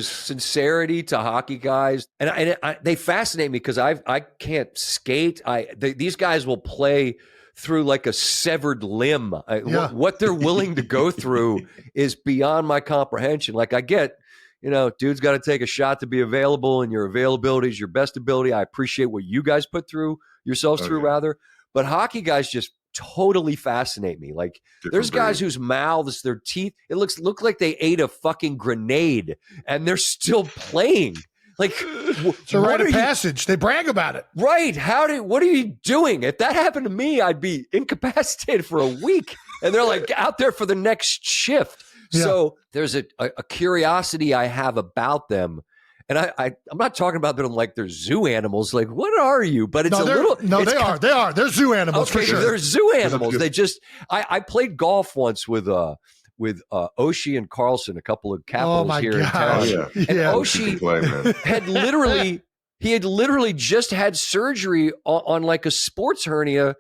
sincerity to hockey guys, and they fascinate me because I can't skate. These guys will play through like a severed limb. What they're willing to go through is beyond my comprehension. Like I get, dude's got to take a shot to be available, and your availability is your best ability. I appreciate what you guys put through yourselves through, rather. But hockey guys just totally fascinate me. Like there's guys whose mouths, their teeth, look like they ate a fucking grenade and they're still playing. Like it's a rite of passage. They brag about it. Right. What are you doing? If that happened to me, I'd be incapacitated for a week. And they're like out there for the next shift. Yeah. So there's a curiosity I have about them. And I'm not talking about them like they're zoo animals. Like, what are you? But it's they are. They're zoo animals for sure. They're zoo animals. They just. I played golf once with Oshie and Carlson, a couple of Capitals here in town. And Oshie had literally just had surgery on like a sports hernia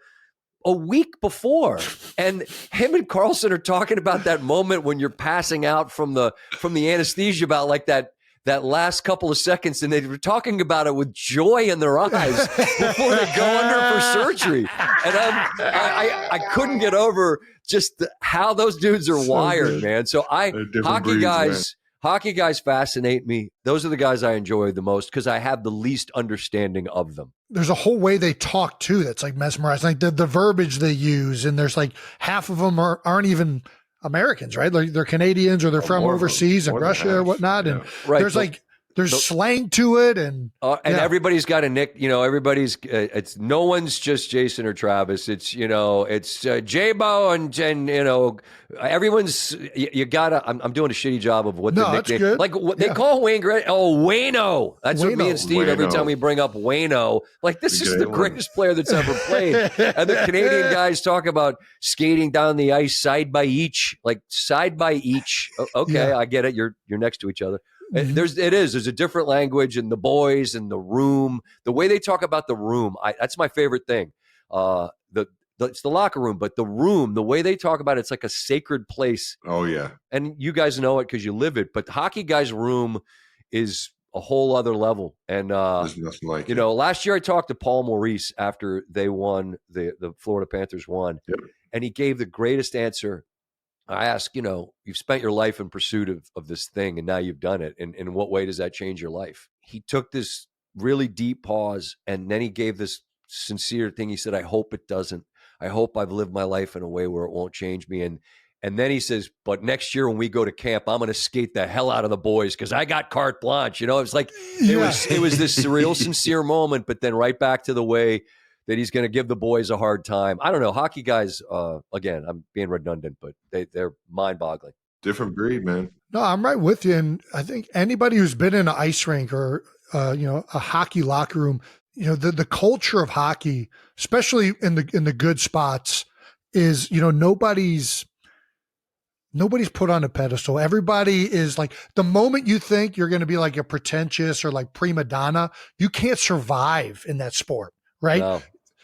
a week before, and him and Carlson are talking about that moment when you're passing out from the anesthesia, about like that last couple of seconds, and they were talking about it with joy in their eyes before they go under for surgery. And I couldn't get over just how those dudes are wired, man. So hockey guys fascinate me. Those are the guys I enjoy the most because I have the least understanding of them. There's a whole way they talk too that's like mesmerizing, like the verbiage they use, and there's like half of them aren't even Americans, right? Like they're Canadians or they're from overseas and Russia or whatnot. And there's slang to it. And everybody's got a nick, it's no one's just Jason or Travis. It's, it's J-Bo and everyone's, you gotta, I'm doing a shitty job of what the nickname, good. Like what they call Wayne Gretzky. Oh, Wayno. That's what me and Steve, every time we bring up Wayno, like this is the greatest player that's ever played. And the Canadian guys talk about skating down the ice side by each. Okay, I get it. You're next to each other. Mm-hmm. There's a different language, and the boys and the room, the way they talk about the room, that's my favorite thing. It's the locker room, but the room, the way they talk about it, it's like a sacred place. Oh yeah. And you guys know it because you live it, but the hockey guys' room is a whole other level. And there's nothing like it. Last year I talked to Paul Maurice after they won, the Florida Panthers won, and he gave the greatest answer. I asked, you've spent your life in pursuit of this thing, and now you've done it. And in what way does that change your life? He took this really deep pause, and then he gave this sincere thing. He said, I hope it doesn't. I hope I've lived my life in a way where it won't change me. And then he says, but next year when we go to camp, I'm going to skate the hell out of the boys because I got carte blanche. It's like it was this surreal, sincere moment, but then right back to the way that he's going to give the boys a hard time. I don't know. Hockey guys, again, I'm being redundant, but they're mind-boggling. Different breed, man. No, I'm right with you. And I think anybody who's been in an ice rink or, a hockey locker room, the culture of hockey, especially in the good spots, is, nobody's put on a pedestal. Everybody is like, the moment you think you're going to be like a pretentious or like prima donna, you can't survive in that sport, right? No.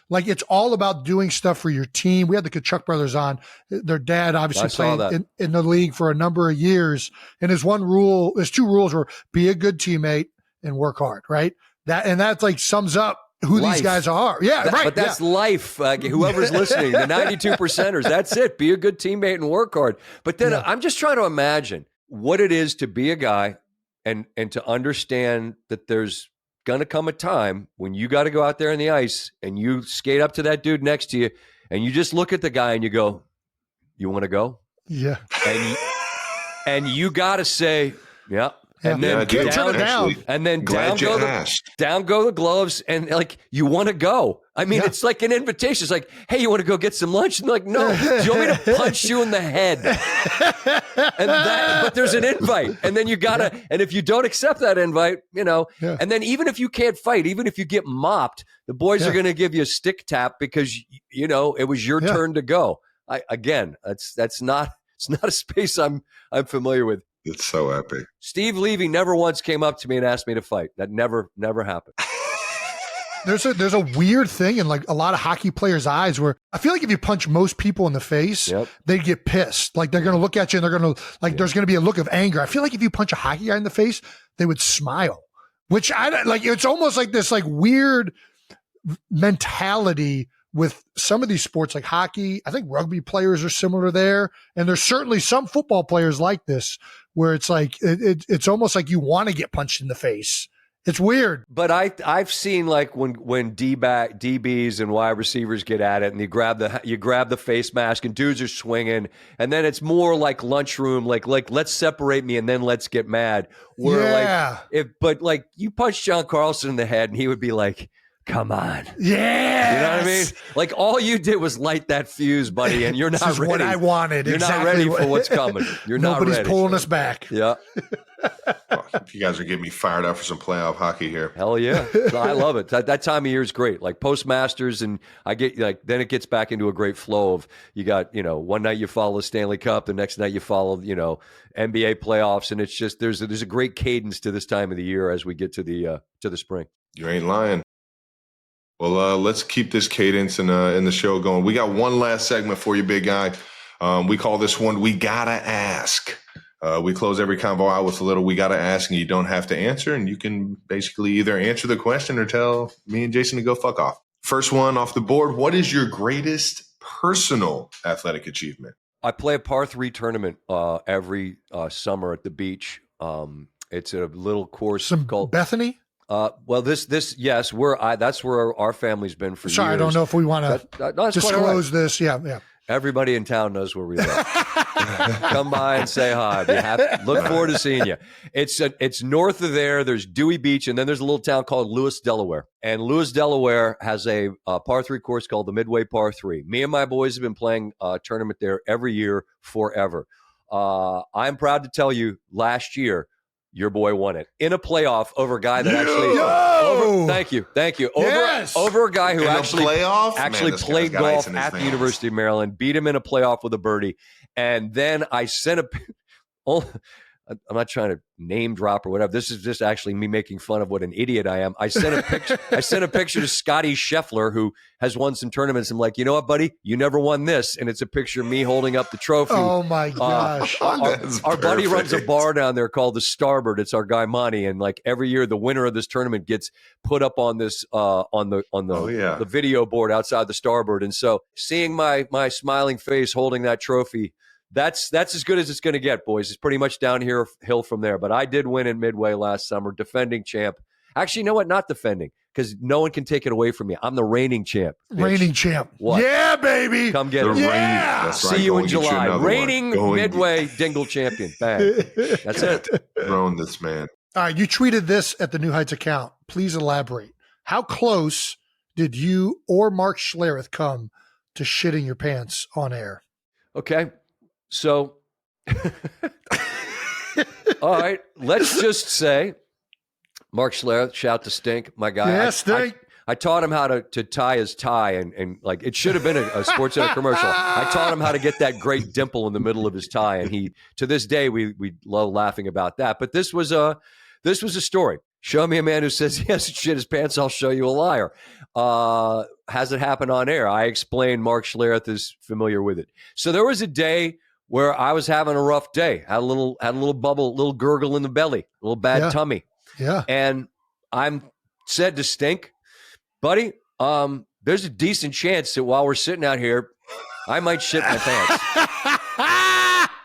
Like it's all about doing stuff for your team. We had the Kachuk brothers on. Their dad obviously played in the league for a number of years. And there's two rules were be a good teammate and work hard, right? That's like sums up who life. These guys are. Yeah, right. But that's life. Whoever's listening, the 92%ers, that's it. Be a good teammate and work hard. But then I'm just trying to imagine what it is to be a guy and to understand that there's going to come a time when you got to go out there on the ice and you skate up to that dude next to you and you just look at the guy and you go, you want to go? Yeah. And you got to say, yeah. And Yeah, then can't turn it down. And then Glad you asked. down go the gloves, and like you want to go. I mean, it's like an invitation. It's like, hey, you want to go get some lunch? And they're like, no. Do you want me to punch you in the head? But there's an invite, and then you gotta. Yeah. And if you don't accept that invite, and then even if you can't fight, even if you get mopped, the boys are going to give you a stick tap because it was your turn to go. It's not a space I'm familiar with. It's so epic. Steve Levy never once came up to me and asked me to fight. That never happened. There's a weird thing in like a lot of hockey players' eyes where I feel like if you punch most people in the face, they get pissed. Like they're going to look at you and they're going to there's going to be a look of anger. I feel like if you punch a hockey guy in the face, they would smile, which it's almost like this like weird mentality with some of these sports like hockey. I think rugby players are similar there. And there's certainly some football players like this where it's like, it's almost like you want to get punched in the face. It's weird. But I've seen like when DBs and wide receivers get at it and you grab the face mask and dudes are swinging and then it's more like lunchroom, like let's separate me and then let's get mad. Where like you punch John Carlson in the head and he would be like, come on. Yeah. You know what I mean? Like all you did was light that fuse, buddy, and you're not this is ready. What I wanted. You're not ready for what's coming. You're not ready. Nobody's pulling us back. Yeah. You guys are getting me fired up for some playoff hockey here. Hell yeah. I love it. That time of year is great. Like Postmasters, and I get then it gets back into a great flow of you got, one night you follow the Stanley Cup, the next night you follow, NBA playoffs, and it's just there's a great cadence to this time of the year as we get to the spring. You ain't lying. Well, let's keep this cadence in the show going. We got one last segment for you, big guy. We call this one, We Gotta Ask. We close every convo out with a little We Gotta Ask, and you don't have to answer, and you can basically either answer the question or tell me and Jason to go fuck off. First one off the board, what is your greatest personal athletic achievement? I play a par 3 tournament every summer at the beach. It's a little course called Bethany? Well, this yes, that's where our family's been for years. Sorry, I don't know if we want to disclose this. Yeah. Everybody in town knows where we live. Come by and say hi. Look forward to seeing you. It's north of there. There's Dewey Beach, and then there's a little town called Lewis, Delaware. And Lewis, Delaware has a par 3 course called the Midway Par 3. Me and my boys have been playing a tournament there every year forever. I'm proud to tell you, last year, your boy won it in a playoff over a guy that thank you. Over a guy who actually played golf at the University of Maryland, beat him in a playoff with a birdie. And then I sent I'm not trying to name drop or whatever. This is just actually me making fun of what an idiot I am. I sent a picture to Scotty Scheffler, who has won some tournaments. I'm like, you know what, buddy? You never won this. And it's a picture of me holding up the trophy. Oh my gosh. Our buddy runs a bar down there called the Starboard. It's our guy Monty. And like every year the winner of this tournament gets put up on this on the video board outside the Starboard. And so seeing my smiling face holding that trophy, that's as good as it's going to get, boys. It's pretty much downhill from there. But I did win in Midway last summer, defending champ. Actually, you know what? Not defending, because no one can take it away from me. I'm the reigning champ. Bitch. Reigning champ. What? Yeah, baby. Come get it. Yeah. That's right. See you in July. Reigning Midway Dingle champion. Bang. That's it. Thrown this man. All right, you tweeted this at the New Heights account. Please elaborate. How close did you or Mark Schlereth come to shitting your pants on air? Okay. So, all right, let's just say Mark Schlereth, shout to Stink, my guy. Yeah, Stink. I taught him how to tie his tie, and like it should have been a Sports Center commercial. I taught him how to get that great dimple in the middle of his tie, and he, to this day, we love laughing about that. But this was a story. Show me a man who says he has to shit his pants, I'll show you a liar. Has it happened on air? I explained Mark Schlereth is familiar with it. So there was a day where I was having a rough day, had a little bubble, little gurgle in the belly, a little bad tummy. Yeah. And I'm said to Stink, buddy, there's a decent chance that while we're sitting out here, I might shit my pants.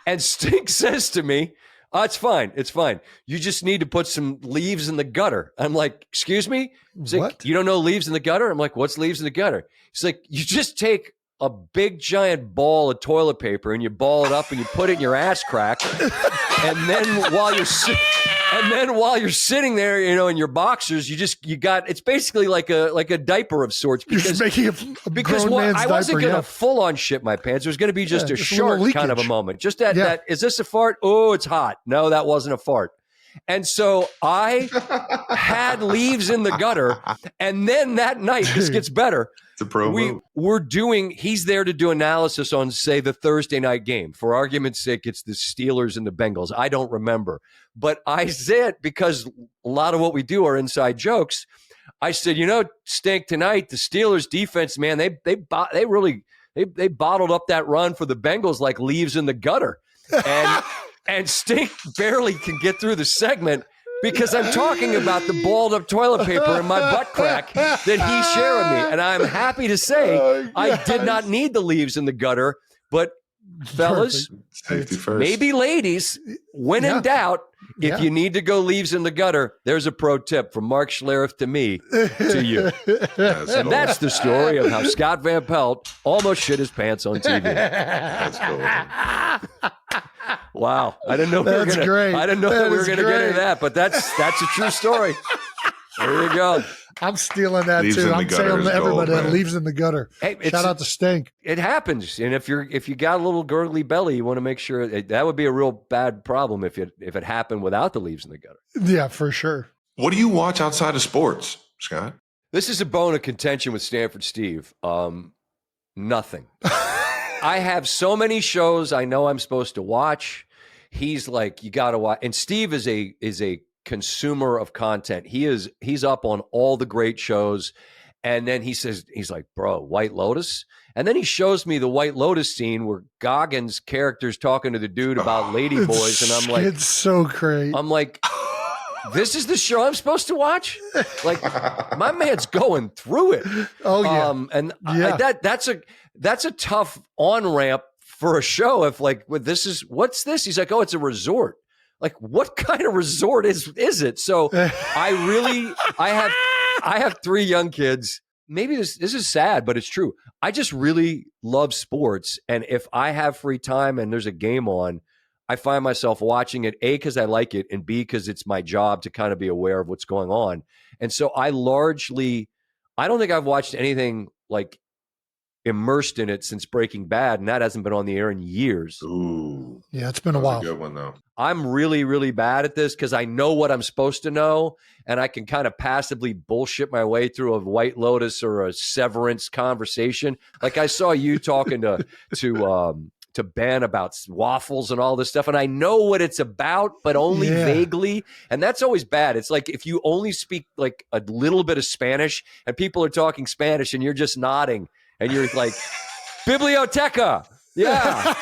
And Stink says to me, Oh, it's fine. It's fine. You just need to put some leaves in the gutter. I'm like, excuse me? He's like, What? you don't know leaves in the gutter? I'm like, what's leaves in the gutter? He's like, you just take a big giant ball of toilet paper and you ball it up and you put it in your ass crack. And then while you're sitting there, in your boxers, it's basically like a diaper of sorts. You're just making a Because grown man's I wasn't diaper, going to full on shit my pants. It was going to be just a just a little short kind of a leakage. moment. Just that, is this a fart? Oh, it's hot. No, that wasn't a fart. And so I had leaves in the gutter. And then that night, this gets better. It's a pro move. He's there to do analysis on, say, the Thursday night game. For argument's sake, it's the Steelers and the Bengals. I don't remember. But I said, because a lot of what we do are inside jokes, I said, Stink, tonight, the Steelers defense, man, they bottled up that run for the Bengals like leaves in the gutter. And Stink barely can get through the segment because I'm talking about the balled up toilet paper in my butt crack that he shared with me. And I'm happy to say I did not need the leaves in the gutter, but fellas, Safety first. maybe ladies, when in doubt, if you need to go leaves in the gutter, there's a pro tip from Mark Schlereth to me to you. And that's the story of how Scott Van Pelt almost shit his pants on TV. That's cool. Wow. I didn't know we were going to get into that, but that's a true story. There you go. I'm stealing that Leaves in too. the I'm gutter saying is to everybody gold, that man. leaves in the gutter. Hey, Shout out to Stink. It happens. And if you got a little gurgly belly, you want to make sure that would be a real bad problem if it happened without the leaves in the gutter. Yeah, for sure. What do you watch outside of sports, Scott? This is a bone of contention with Stanford Steve. Nothing. I have so many shows I know I'm supposed to watch. He's like, you got to watch. And Steve is a consumer of content. He's up on all the great shows. And then he's like, bro, White Lotus. And then he shows me the White Lotus scene where Goggins' character's talking to the dude about ladyboys. And I'm like, it's so great. I'm like, this is the show I'm supposed to watch? Like, my man's going through it. Oh yeah. That's a tough on-ramp for a show. If like, what's this? He's like, oh, it's a resort. Like, what kind of resort is it? So I have 3 young kids. Maybe this is sad, but it's true. I just really love sports. And if I have free time and there's a game on, I find myself watching it, A, because I like it, and B, because it's my job to kind of be aware of what's going on. And so I don't think I've watched anything like immersed in it since Breaking Bad, and that hasn't been on the air in years. Ooh. Yeah, it's been a That while. was a good one, though. I'm really, really bad at this because I know what I'm supposed to know, and I can kind of passively bullshit my way through a White Lotus or a Severance conversation. Like I saw you talking to Ben about waffles and all this stuff, and I know what it's about, but only vaguely, and that's always bad. It's like if you only speak like a little bit of Spanish, and people are talking Spanish, and you're just nodding, and you're like, biblioteca. Yeah.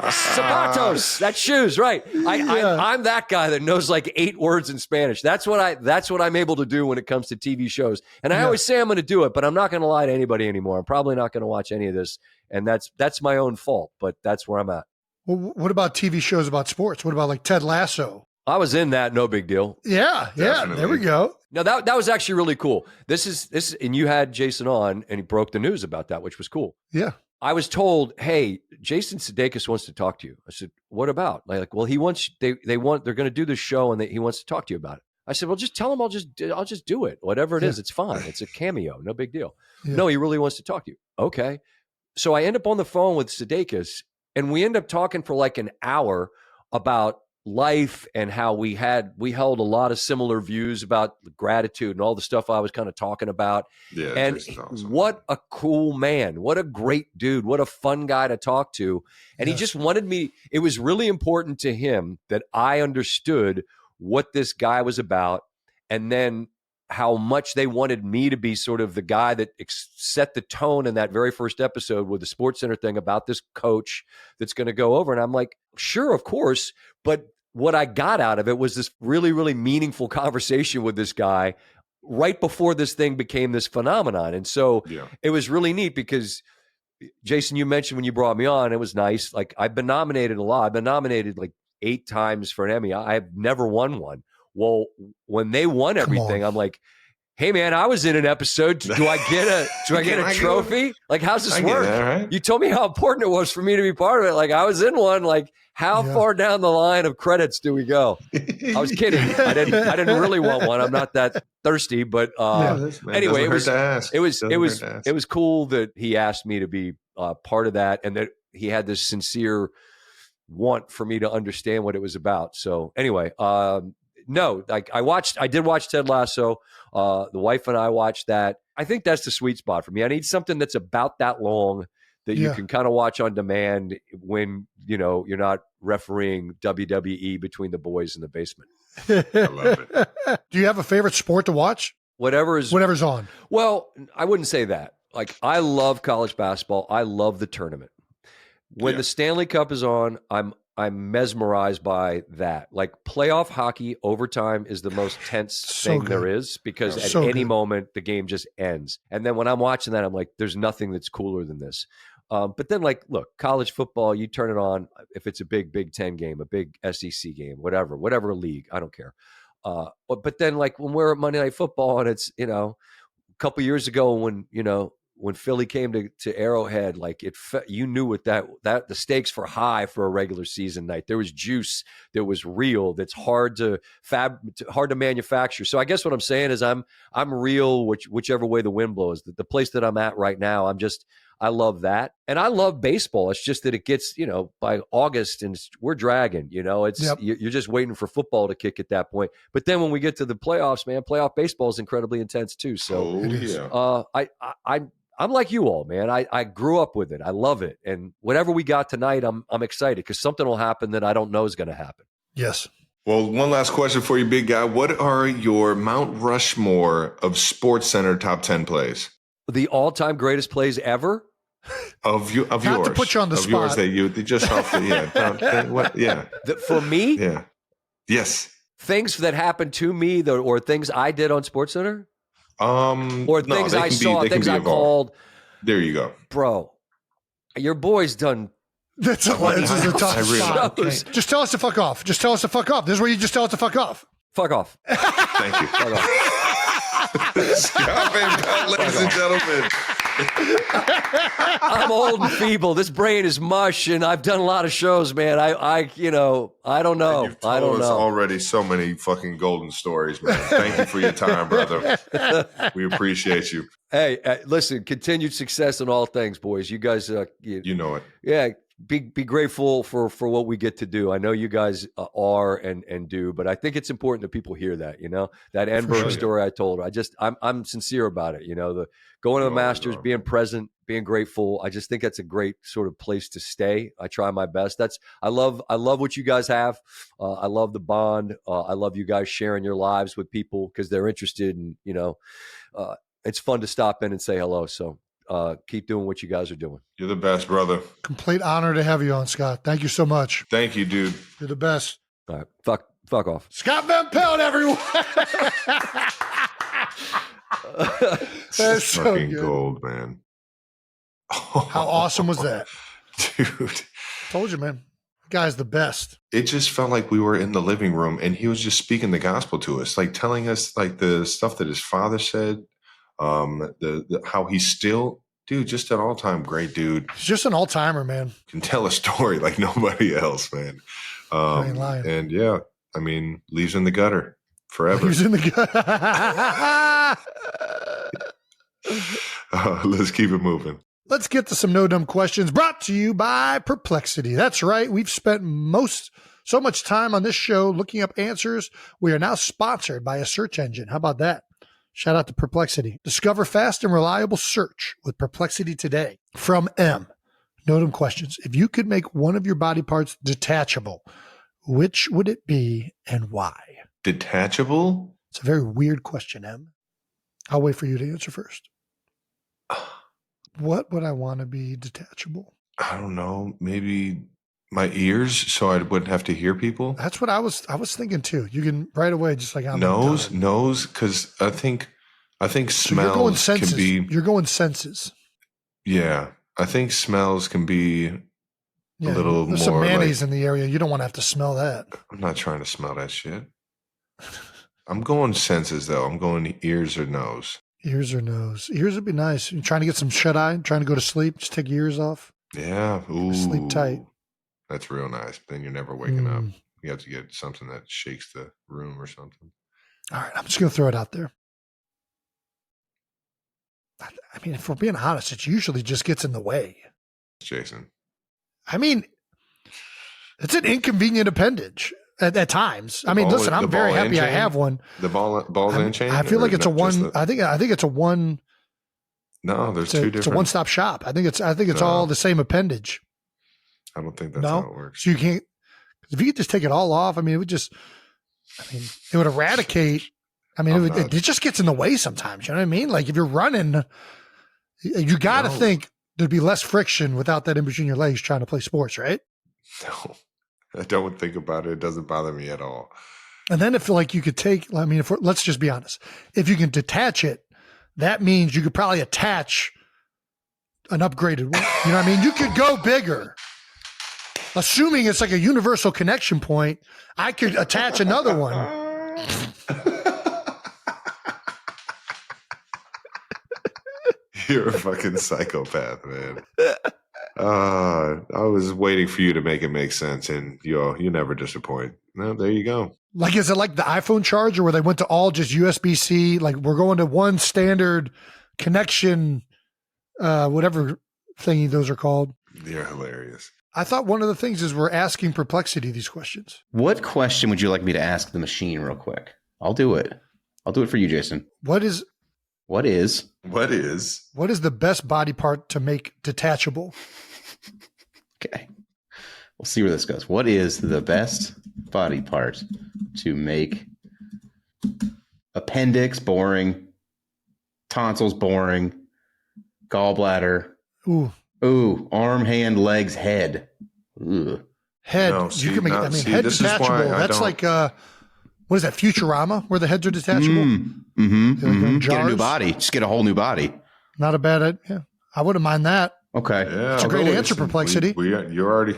Zapatos. That's shoes, right. I'm that guy that knows like 8 words in Spanish. That's what I'm able to do when it comes to TV shows. And I always say I'm going to do it, but I'm not going to lie to anybody anymore. I'm probably not going to watch any of this. And that's my own fault, but that's where I'm at. Well, what about TV shows about sports? What about like Ted Lasso? I was in that, no big deal. Yeah. Definitely. There we go. No, that was actually really cool. This and you had Jason on, and he broke the news about that, which was cool. Yeah. I was told, hey, Jason Sudeikis wants to talk to you. I said, what about? Like, well, they're going to do this show, and he wants to talk to you about it. I said, well, just tell him I'll just do it. Whatever it is, it's fine. It's a cameo, no big deal. Yeah. No, he really wants to talk to you. Okay. So I end up on the phone with Sudeikis, and we end up talking for like an hour about life and how we held a lot of similar views about gratitude and all the stuff I was kind of talking about. Yeah, and awesome. What a cool man, what a great dude, what a fun guy to talk to. And he just wanted me, it was really important to him that I understood what this guy was about, and then how much they wanted me to be sort of the guy that set the tone in that very first episode with the Sports Center thing about this coach that's going to go over. And I'm like, sure, of course. But what I got out of it was this really, really meaningful conversation with this guy right before this thing became this phenomenon. And so it was really neat because, Jason, you mentioned when you brought me on, it was nice. Like, I've been nominated a lot. I've been nominated like 8 times for an Emmy. I've never won one. Well, when they won everything, I'm like, hey man, I was in an episode. Do I get a trophy? Like, how's this work? That, right? You told me how important it was for me to be part of it. Like, I was in one. Like, how far down the line of credits do we go? I was kidding. I didn't really want one. I'm not that thirsty, but anyway, it was cool that he asked me to be part of that, and that he had this sincere want for me to understand what it was about. So anyway, no, like I did watch Ted Lasso. The wife and I watched that. I think that's the sweet spot for me. I need something that's about that long that you can kind of watch on demand when, you're not refereeing WWE between the boys in the basement. I love it. Do you have a favorite sport to watch? Whatever's on. Well, I wouldn't say that. Like, I love college basketball. I love the tournament. When the Stanley Cup is on, I'm mesmerized by that. Like, playoff hockey, overtime is the most tense thing there is, because at any moment the game just ends. And then when I'm watching that, I'm like, there's nothing that's cooler than this. But then, like, look, college football, you turn it on if it's a big Big Ten game, a big SEC game, whatever league, I don't care. But then, like, when we're at Monday Night Football and it's, a couple years ago when Philly came to Arrowhead, like, you knew what that the stakes were high for a regular season night. There was juice that was real, that's hard to manufacture. So I guess what I'm saying is I'm real, whichever way the wind blows. The place that I'm at right now, I love that. And I love baseball. It's just that it gets, by August and we're dragging, you're just waiting for football to kick at that point. But then when we get to the playoffs, man, playoff baseball is incredibly intense too. So I'm like you all, man. I grew up with it. I love it. And whatever we got tonight, I'm excited because something will happen that I don't know is going to happen. Yes. Well, one last question for you, big guy. What are your Mount Rushmore of SportsCenter top 10 plays? The all-time greatest plays ever? Of yours. Not to put you on the spot. Yours that you just off the, For me? Yeah. Yes. Things that happened to me or things I did on SportsCenter? Or things I saw, things I called. There you go. Bro, your boy's done. This is a tough spot. Okay. Just tell us to fuck off. Just tell us to fuck off. This is where you just tell us to fuck off. Fuck off. Thank you. Fuck off. Scott Van Pelt, ladies and gentlemen. I'm old and feeble. This brain is mush, and I've done a lot of shows, man. I don't know. You've told us already so many fucking golden stories, man. Thank you for your time, brother. We appreciate you. Hey, listen, continued success in all things, boys. You guys, you know it. Yeah, be grateful for what we get to do. I know you guys are and do, but I think it's important that people hear that. That Enberg story I told her. I'm sincere about it. The going to the Masters, being present, being grateful. I just think that's a great sort of place to stay. I try my best. I love what you guys have. I love the bond. I love you guys sharing your lives with people because they're interested in. It's fun to stop in and say hello. So. Keep doing what you guys are doing. You're the best, brother. Complete honor to have you on, Scott. Thank you so much. Thank you, dude. You're the best. All right. Fuck off. Scott Van Pelt, everyone. That's so fucking good. Gold, man. How awesome was that? Dude. Told you, man. The guy's the best. It just felt like we were in the living room and he was just speaking the gospel to us, like telling us like the stuff that his father said. How he's still, dude, just an all-time great dude. He's just an all-timer, man. Can tell a story like nobody else, man. I ain't lying. And yeah, I mean, leaves in the gutter forever. Leaves in the gutter. Let's keep it moving. Let's get to some no dumb questions brought to you by Perplexity. That's right. We've spent so much time on this show looking up answers. We are now sponsored by a search engine. How about that? Shout out to Perplexity. Discover fast and reliable search with Perplexity today. From M. No dumb questions. If you could make one of your body parts detachable, which would it be and why? Detachable? It's a very weird question, M. I'll wait for you to answer first. What would I want to be detachable? I don't know. Maybe my ears so I wouldn't have to hear people. That's what I was thinking too. You can right away just like nose, because I think smells can be. You're going senses. Yeah, I think smells can be Yeah, a little there's more some mayonnaise in the area. You don't want to have to smell that. I'm not trying to smell that shit. I'm going senses though. I'm going ears or nose. Ears or nose? Ears would be nice. You're trying to get some shut eye, trying to go to sleep, just take your ears off. Yeah. Ooh. Sleep tight. That's real nice. Then you're never waking up. You have to get something that shakes the room or something. All right, I'm just going to throw it out there. I mean, if we're being honest, it usually just gets in the way. Jason. I mean, it's an inconvenient appendage at times. I mean, listen, I'm very happy I have one. The balls and chain? I feel like it's a one. I think it's a one. No, there's two different. It's a one-stop shop. I think it's all the same appendage. I don't think that's how it works. So you can't. If you could just take it all off, I mean, it would just. I mean, it would eradicate. I mean, it just gets in the way sometimes. You know what I mean? Like if you're running, you got to think there'd be less friction without that in between your legs trying to play sports, right? No, I don't think about it. It doesn't bother me at all. And then if like you could take, I mean, let's just be honest, if you can detach it, that means you could probably attach an upgraded one. You know what I mean? You could go bigger. Assuming it's like a universal connection point, I could attach another one. You're a fucking psychopath, man. I was waiting for you to make it make sense, and you never disappoint. No, there you go. Like, is it like the iPhone charger where they went to all just USB-C? Like, we're going to one standard connection, whatever thingy those are called. You're hilarious. I thought one of the things is we're asking Perplexity these questions. What question would you like me to ask the machine real quick? I'll do it. I'll do it for you, Jason. What is the best body part to make detachable? Okay. We'll see where this goes. What is the best body part to make appendix boring, tonsils boring, gallbladder? Ooh, arm, hand, legs, head. Ooh. Head. No, see, you can make head detachable. That's like what is that, Futurama, where the heads are detachable? Get a new body. Just get a whole new body. Not a bad idea. Yeah. I wouldn't mind that. Okay. Yeah, it's a great answer, Perplexity. You already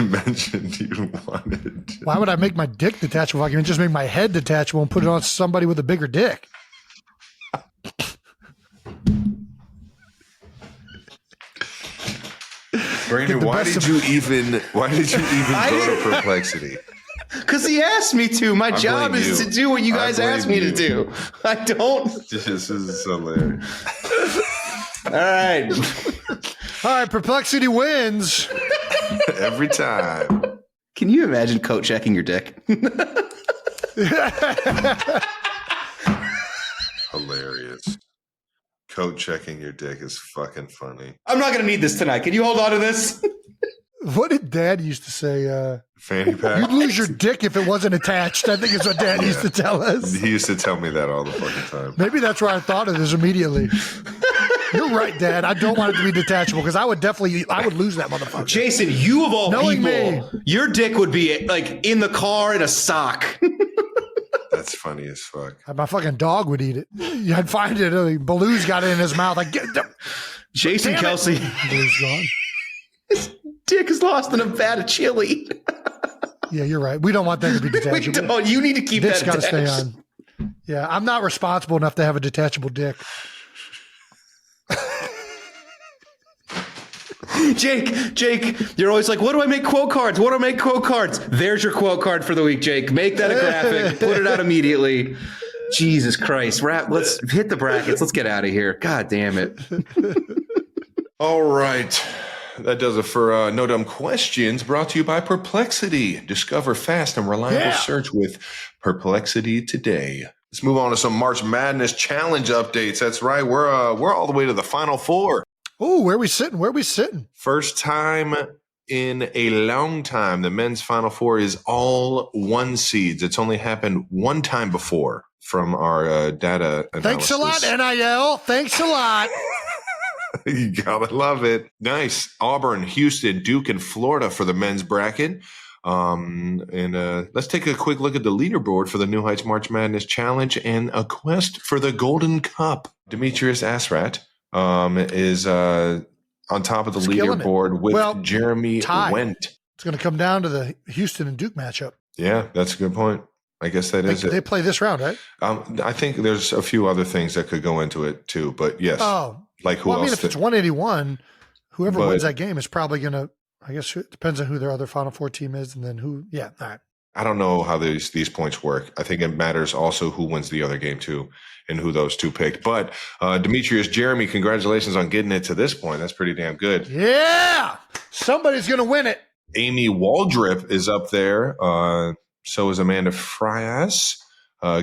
mentioned you wanted to. Why would I make my dick detachable? I can just make my head detachable and put it on somebody with a bigger dick. Brandon, why did you even go to Perplexity? Because he asked me to. My job is to do what you guys asked me to do. I don't. This is hilarious. All right. All right, Perplexity wins. Every time. Can you imagine coat checking your dick? Hilarious. Coat checking your dick is fucking funny. I'm not going to need this tonight. Can you hold on to this? What did Dad used to say? Fanny pack. You'd lose your dick if it wasn't attached. I think it's what Dad used to tell us. He used to tell me that all the fucking time. Maybe that's where I thought of this immediately. You're right, Dad. I don't want it to be detachable because I would lose that motherfucker. Jason, you of all Knowing people, your dick would be like in the car in a sock. That's funny as fuck. My fucking dog would eat it. I'd find it. Baloo's got it in his mouth. Jason Kelce. Baloo's gone. His dick is lost in a vat of chili. Yeah, you're right. We don't want that to be detachable. We don't. You need to keep Dick's that got to stay on. Yeah, I'm not responsible enough to have a detachable dick. Jake, you're always like, what do I make quote cards? What do I make quote cards? There's your quote card for the week, Jake. Make that a graphic. Put it out immediately. Jesus Christ. Let's hit the brackets. Let's get out of here. God damn it. All right. That does it for No Dumb Questions, brought to you by Perplexity. Discover fast and reliable search with Perplexity today. Let's move on to some March Madness Challenge updates. That's right. We're all the way to the Final Four. Oh, where are we sitting? First time in a long time, the men's Final Four is all one seeds. It's only happened one time before from our data analysis. Thanks a lot, NIL. Thanks a lot. You gotta love it. Nice. Auburn, Houston, Duke, and Florida for the men's bracket. Let's take a quick look at the leaderboard for the New Heights March Madness Challenge and a quest for the Golden Cup. Demetrius Asrat is on top of the Killing it. leaderboard with Well, Jeremy tie. Wendt. It's going to come down to the Houston and Duke matchup. Yeah, that's a good point. I guess that is it. They play this round, right? I think there's a few other things that could go into it too, but yes. Oh, like who else? I mean, if it's 181, whoever wins that game is probably going to, I guess it depends on who their other Final Four team is and then who. Yeah, all right. I don't know how these points work. I think it matters also who wins the other game too and who those two picked. But Demetrius, Jeremy, congratulations on getting it to this point. That's pretty damn good. Yeah. Somebody's going to win it. Amy Waldrip is up there. So is Amanda Frias,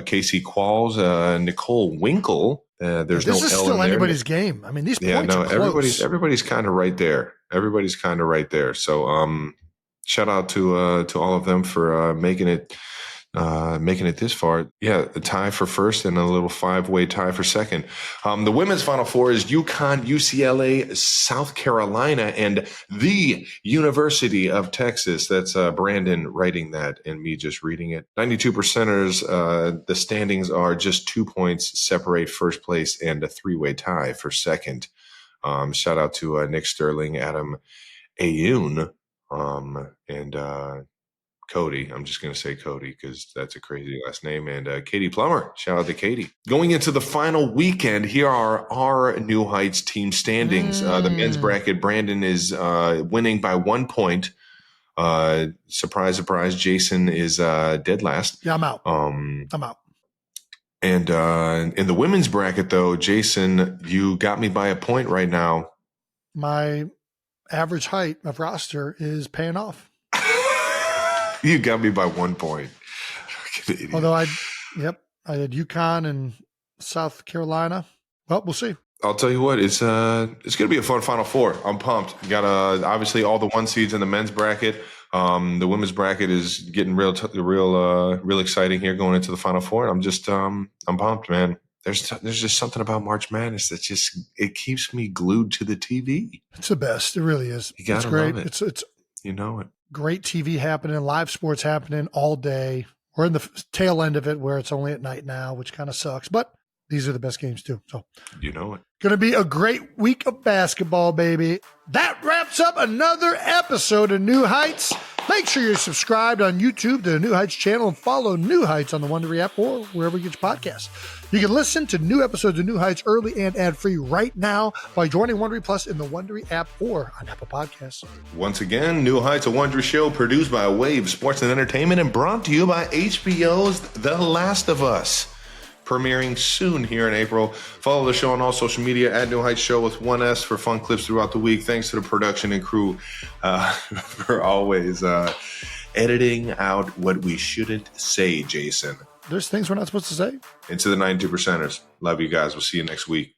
Casey Qualls, Nicole Winkle. There's this no is L still in there. anybody's game. I mean, these points are close. Everybody's kind of right there. Everybody's kind of right there. So shout out to all of them for making it this far. Yeah, a tie for first and a little 5-way tie for second. The women's Final Four is UConn, UCLA, South Carolina, and the University of Texas. That's Brandon writing that and me just reading it. 92%ers, the standings are just 2 points separate first place and a 3-way tie for second. Shout out to Nick Sterling, Adam Ayoun, and Cody. I'm just going to say Cody because that's a crazy last name. And Katie Plummer. Shout out to Katie. Going into the final weekend, here are our New Heights team standings. The men's bracket, Brandon is winning by 1 point. Surprise, surprise. Jason is dead last. Yeah, I'm out. I'm out. And in the women's bracket, though, Jason, you got me by a point right now. My average height of roster is paying off. You got me by 1 point. Although I did UConn and South Carolina. Well, we'll see. I'll tell you what, it's going to be a fun Final Four. I'm pumped. You got obviously all the 1 seeds in the men's bracket. The women's bracket is getting real exciting here going into the Final Four. I'm just I'm pumped, man. There's just something about March Madness that it keeps me glued to the TV. It's the best. It really is. You gotta it's great. love it. It's you know it. Great TV happening, live sports happening all day. We're in the tail end of it where it's only at night now, which kind of sucks. But these are the best games too. So you know it. Going to be a great week of basketball, baby. That wraps up another episode of New Heights. Make sure you're subscribed on YouTube to the New Heights channel and follow New Heights on the Wondery app or wherever you get your podcasts. You can listen to new episodes of New Heights early and ad-free right now by joining Wondery Plus in the Wondery app or on Apple Podcasts. Once again, New Heights, a Wondery show produced by Wave Sports and Entertainment and brought to you by HBO's The Last of Us. Premiering soon here in April. Follow the show on all social media at New Heights Show with 1S for fun clips throughout the week. Thanks to the production and crew for always editing out what we shouldn't say, Jason. There's things we're not supposed to say. And to the 92%ers. Love you guys. We'll see you next week.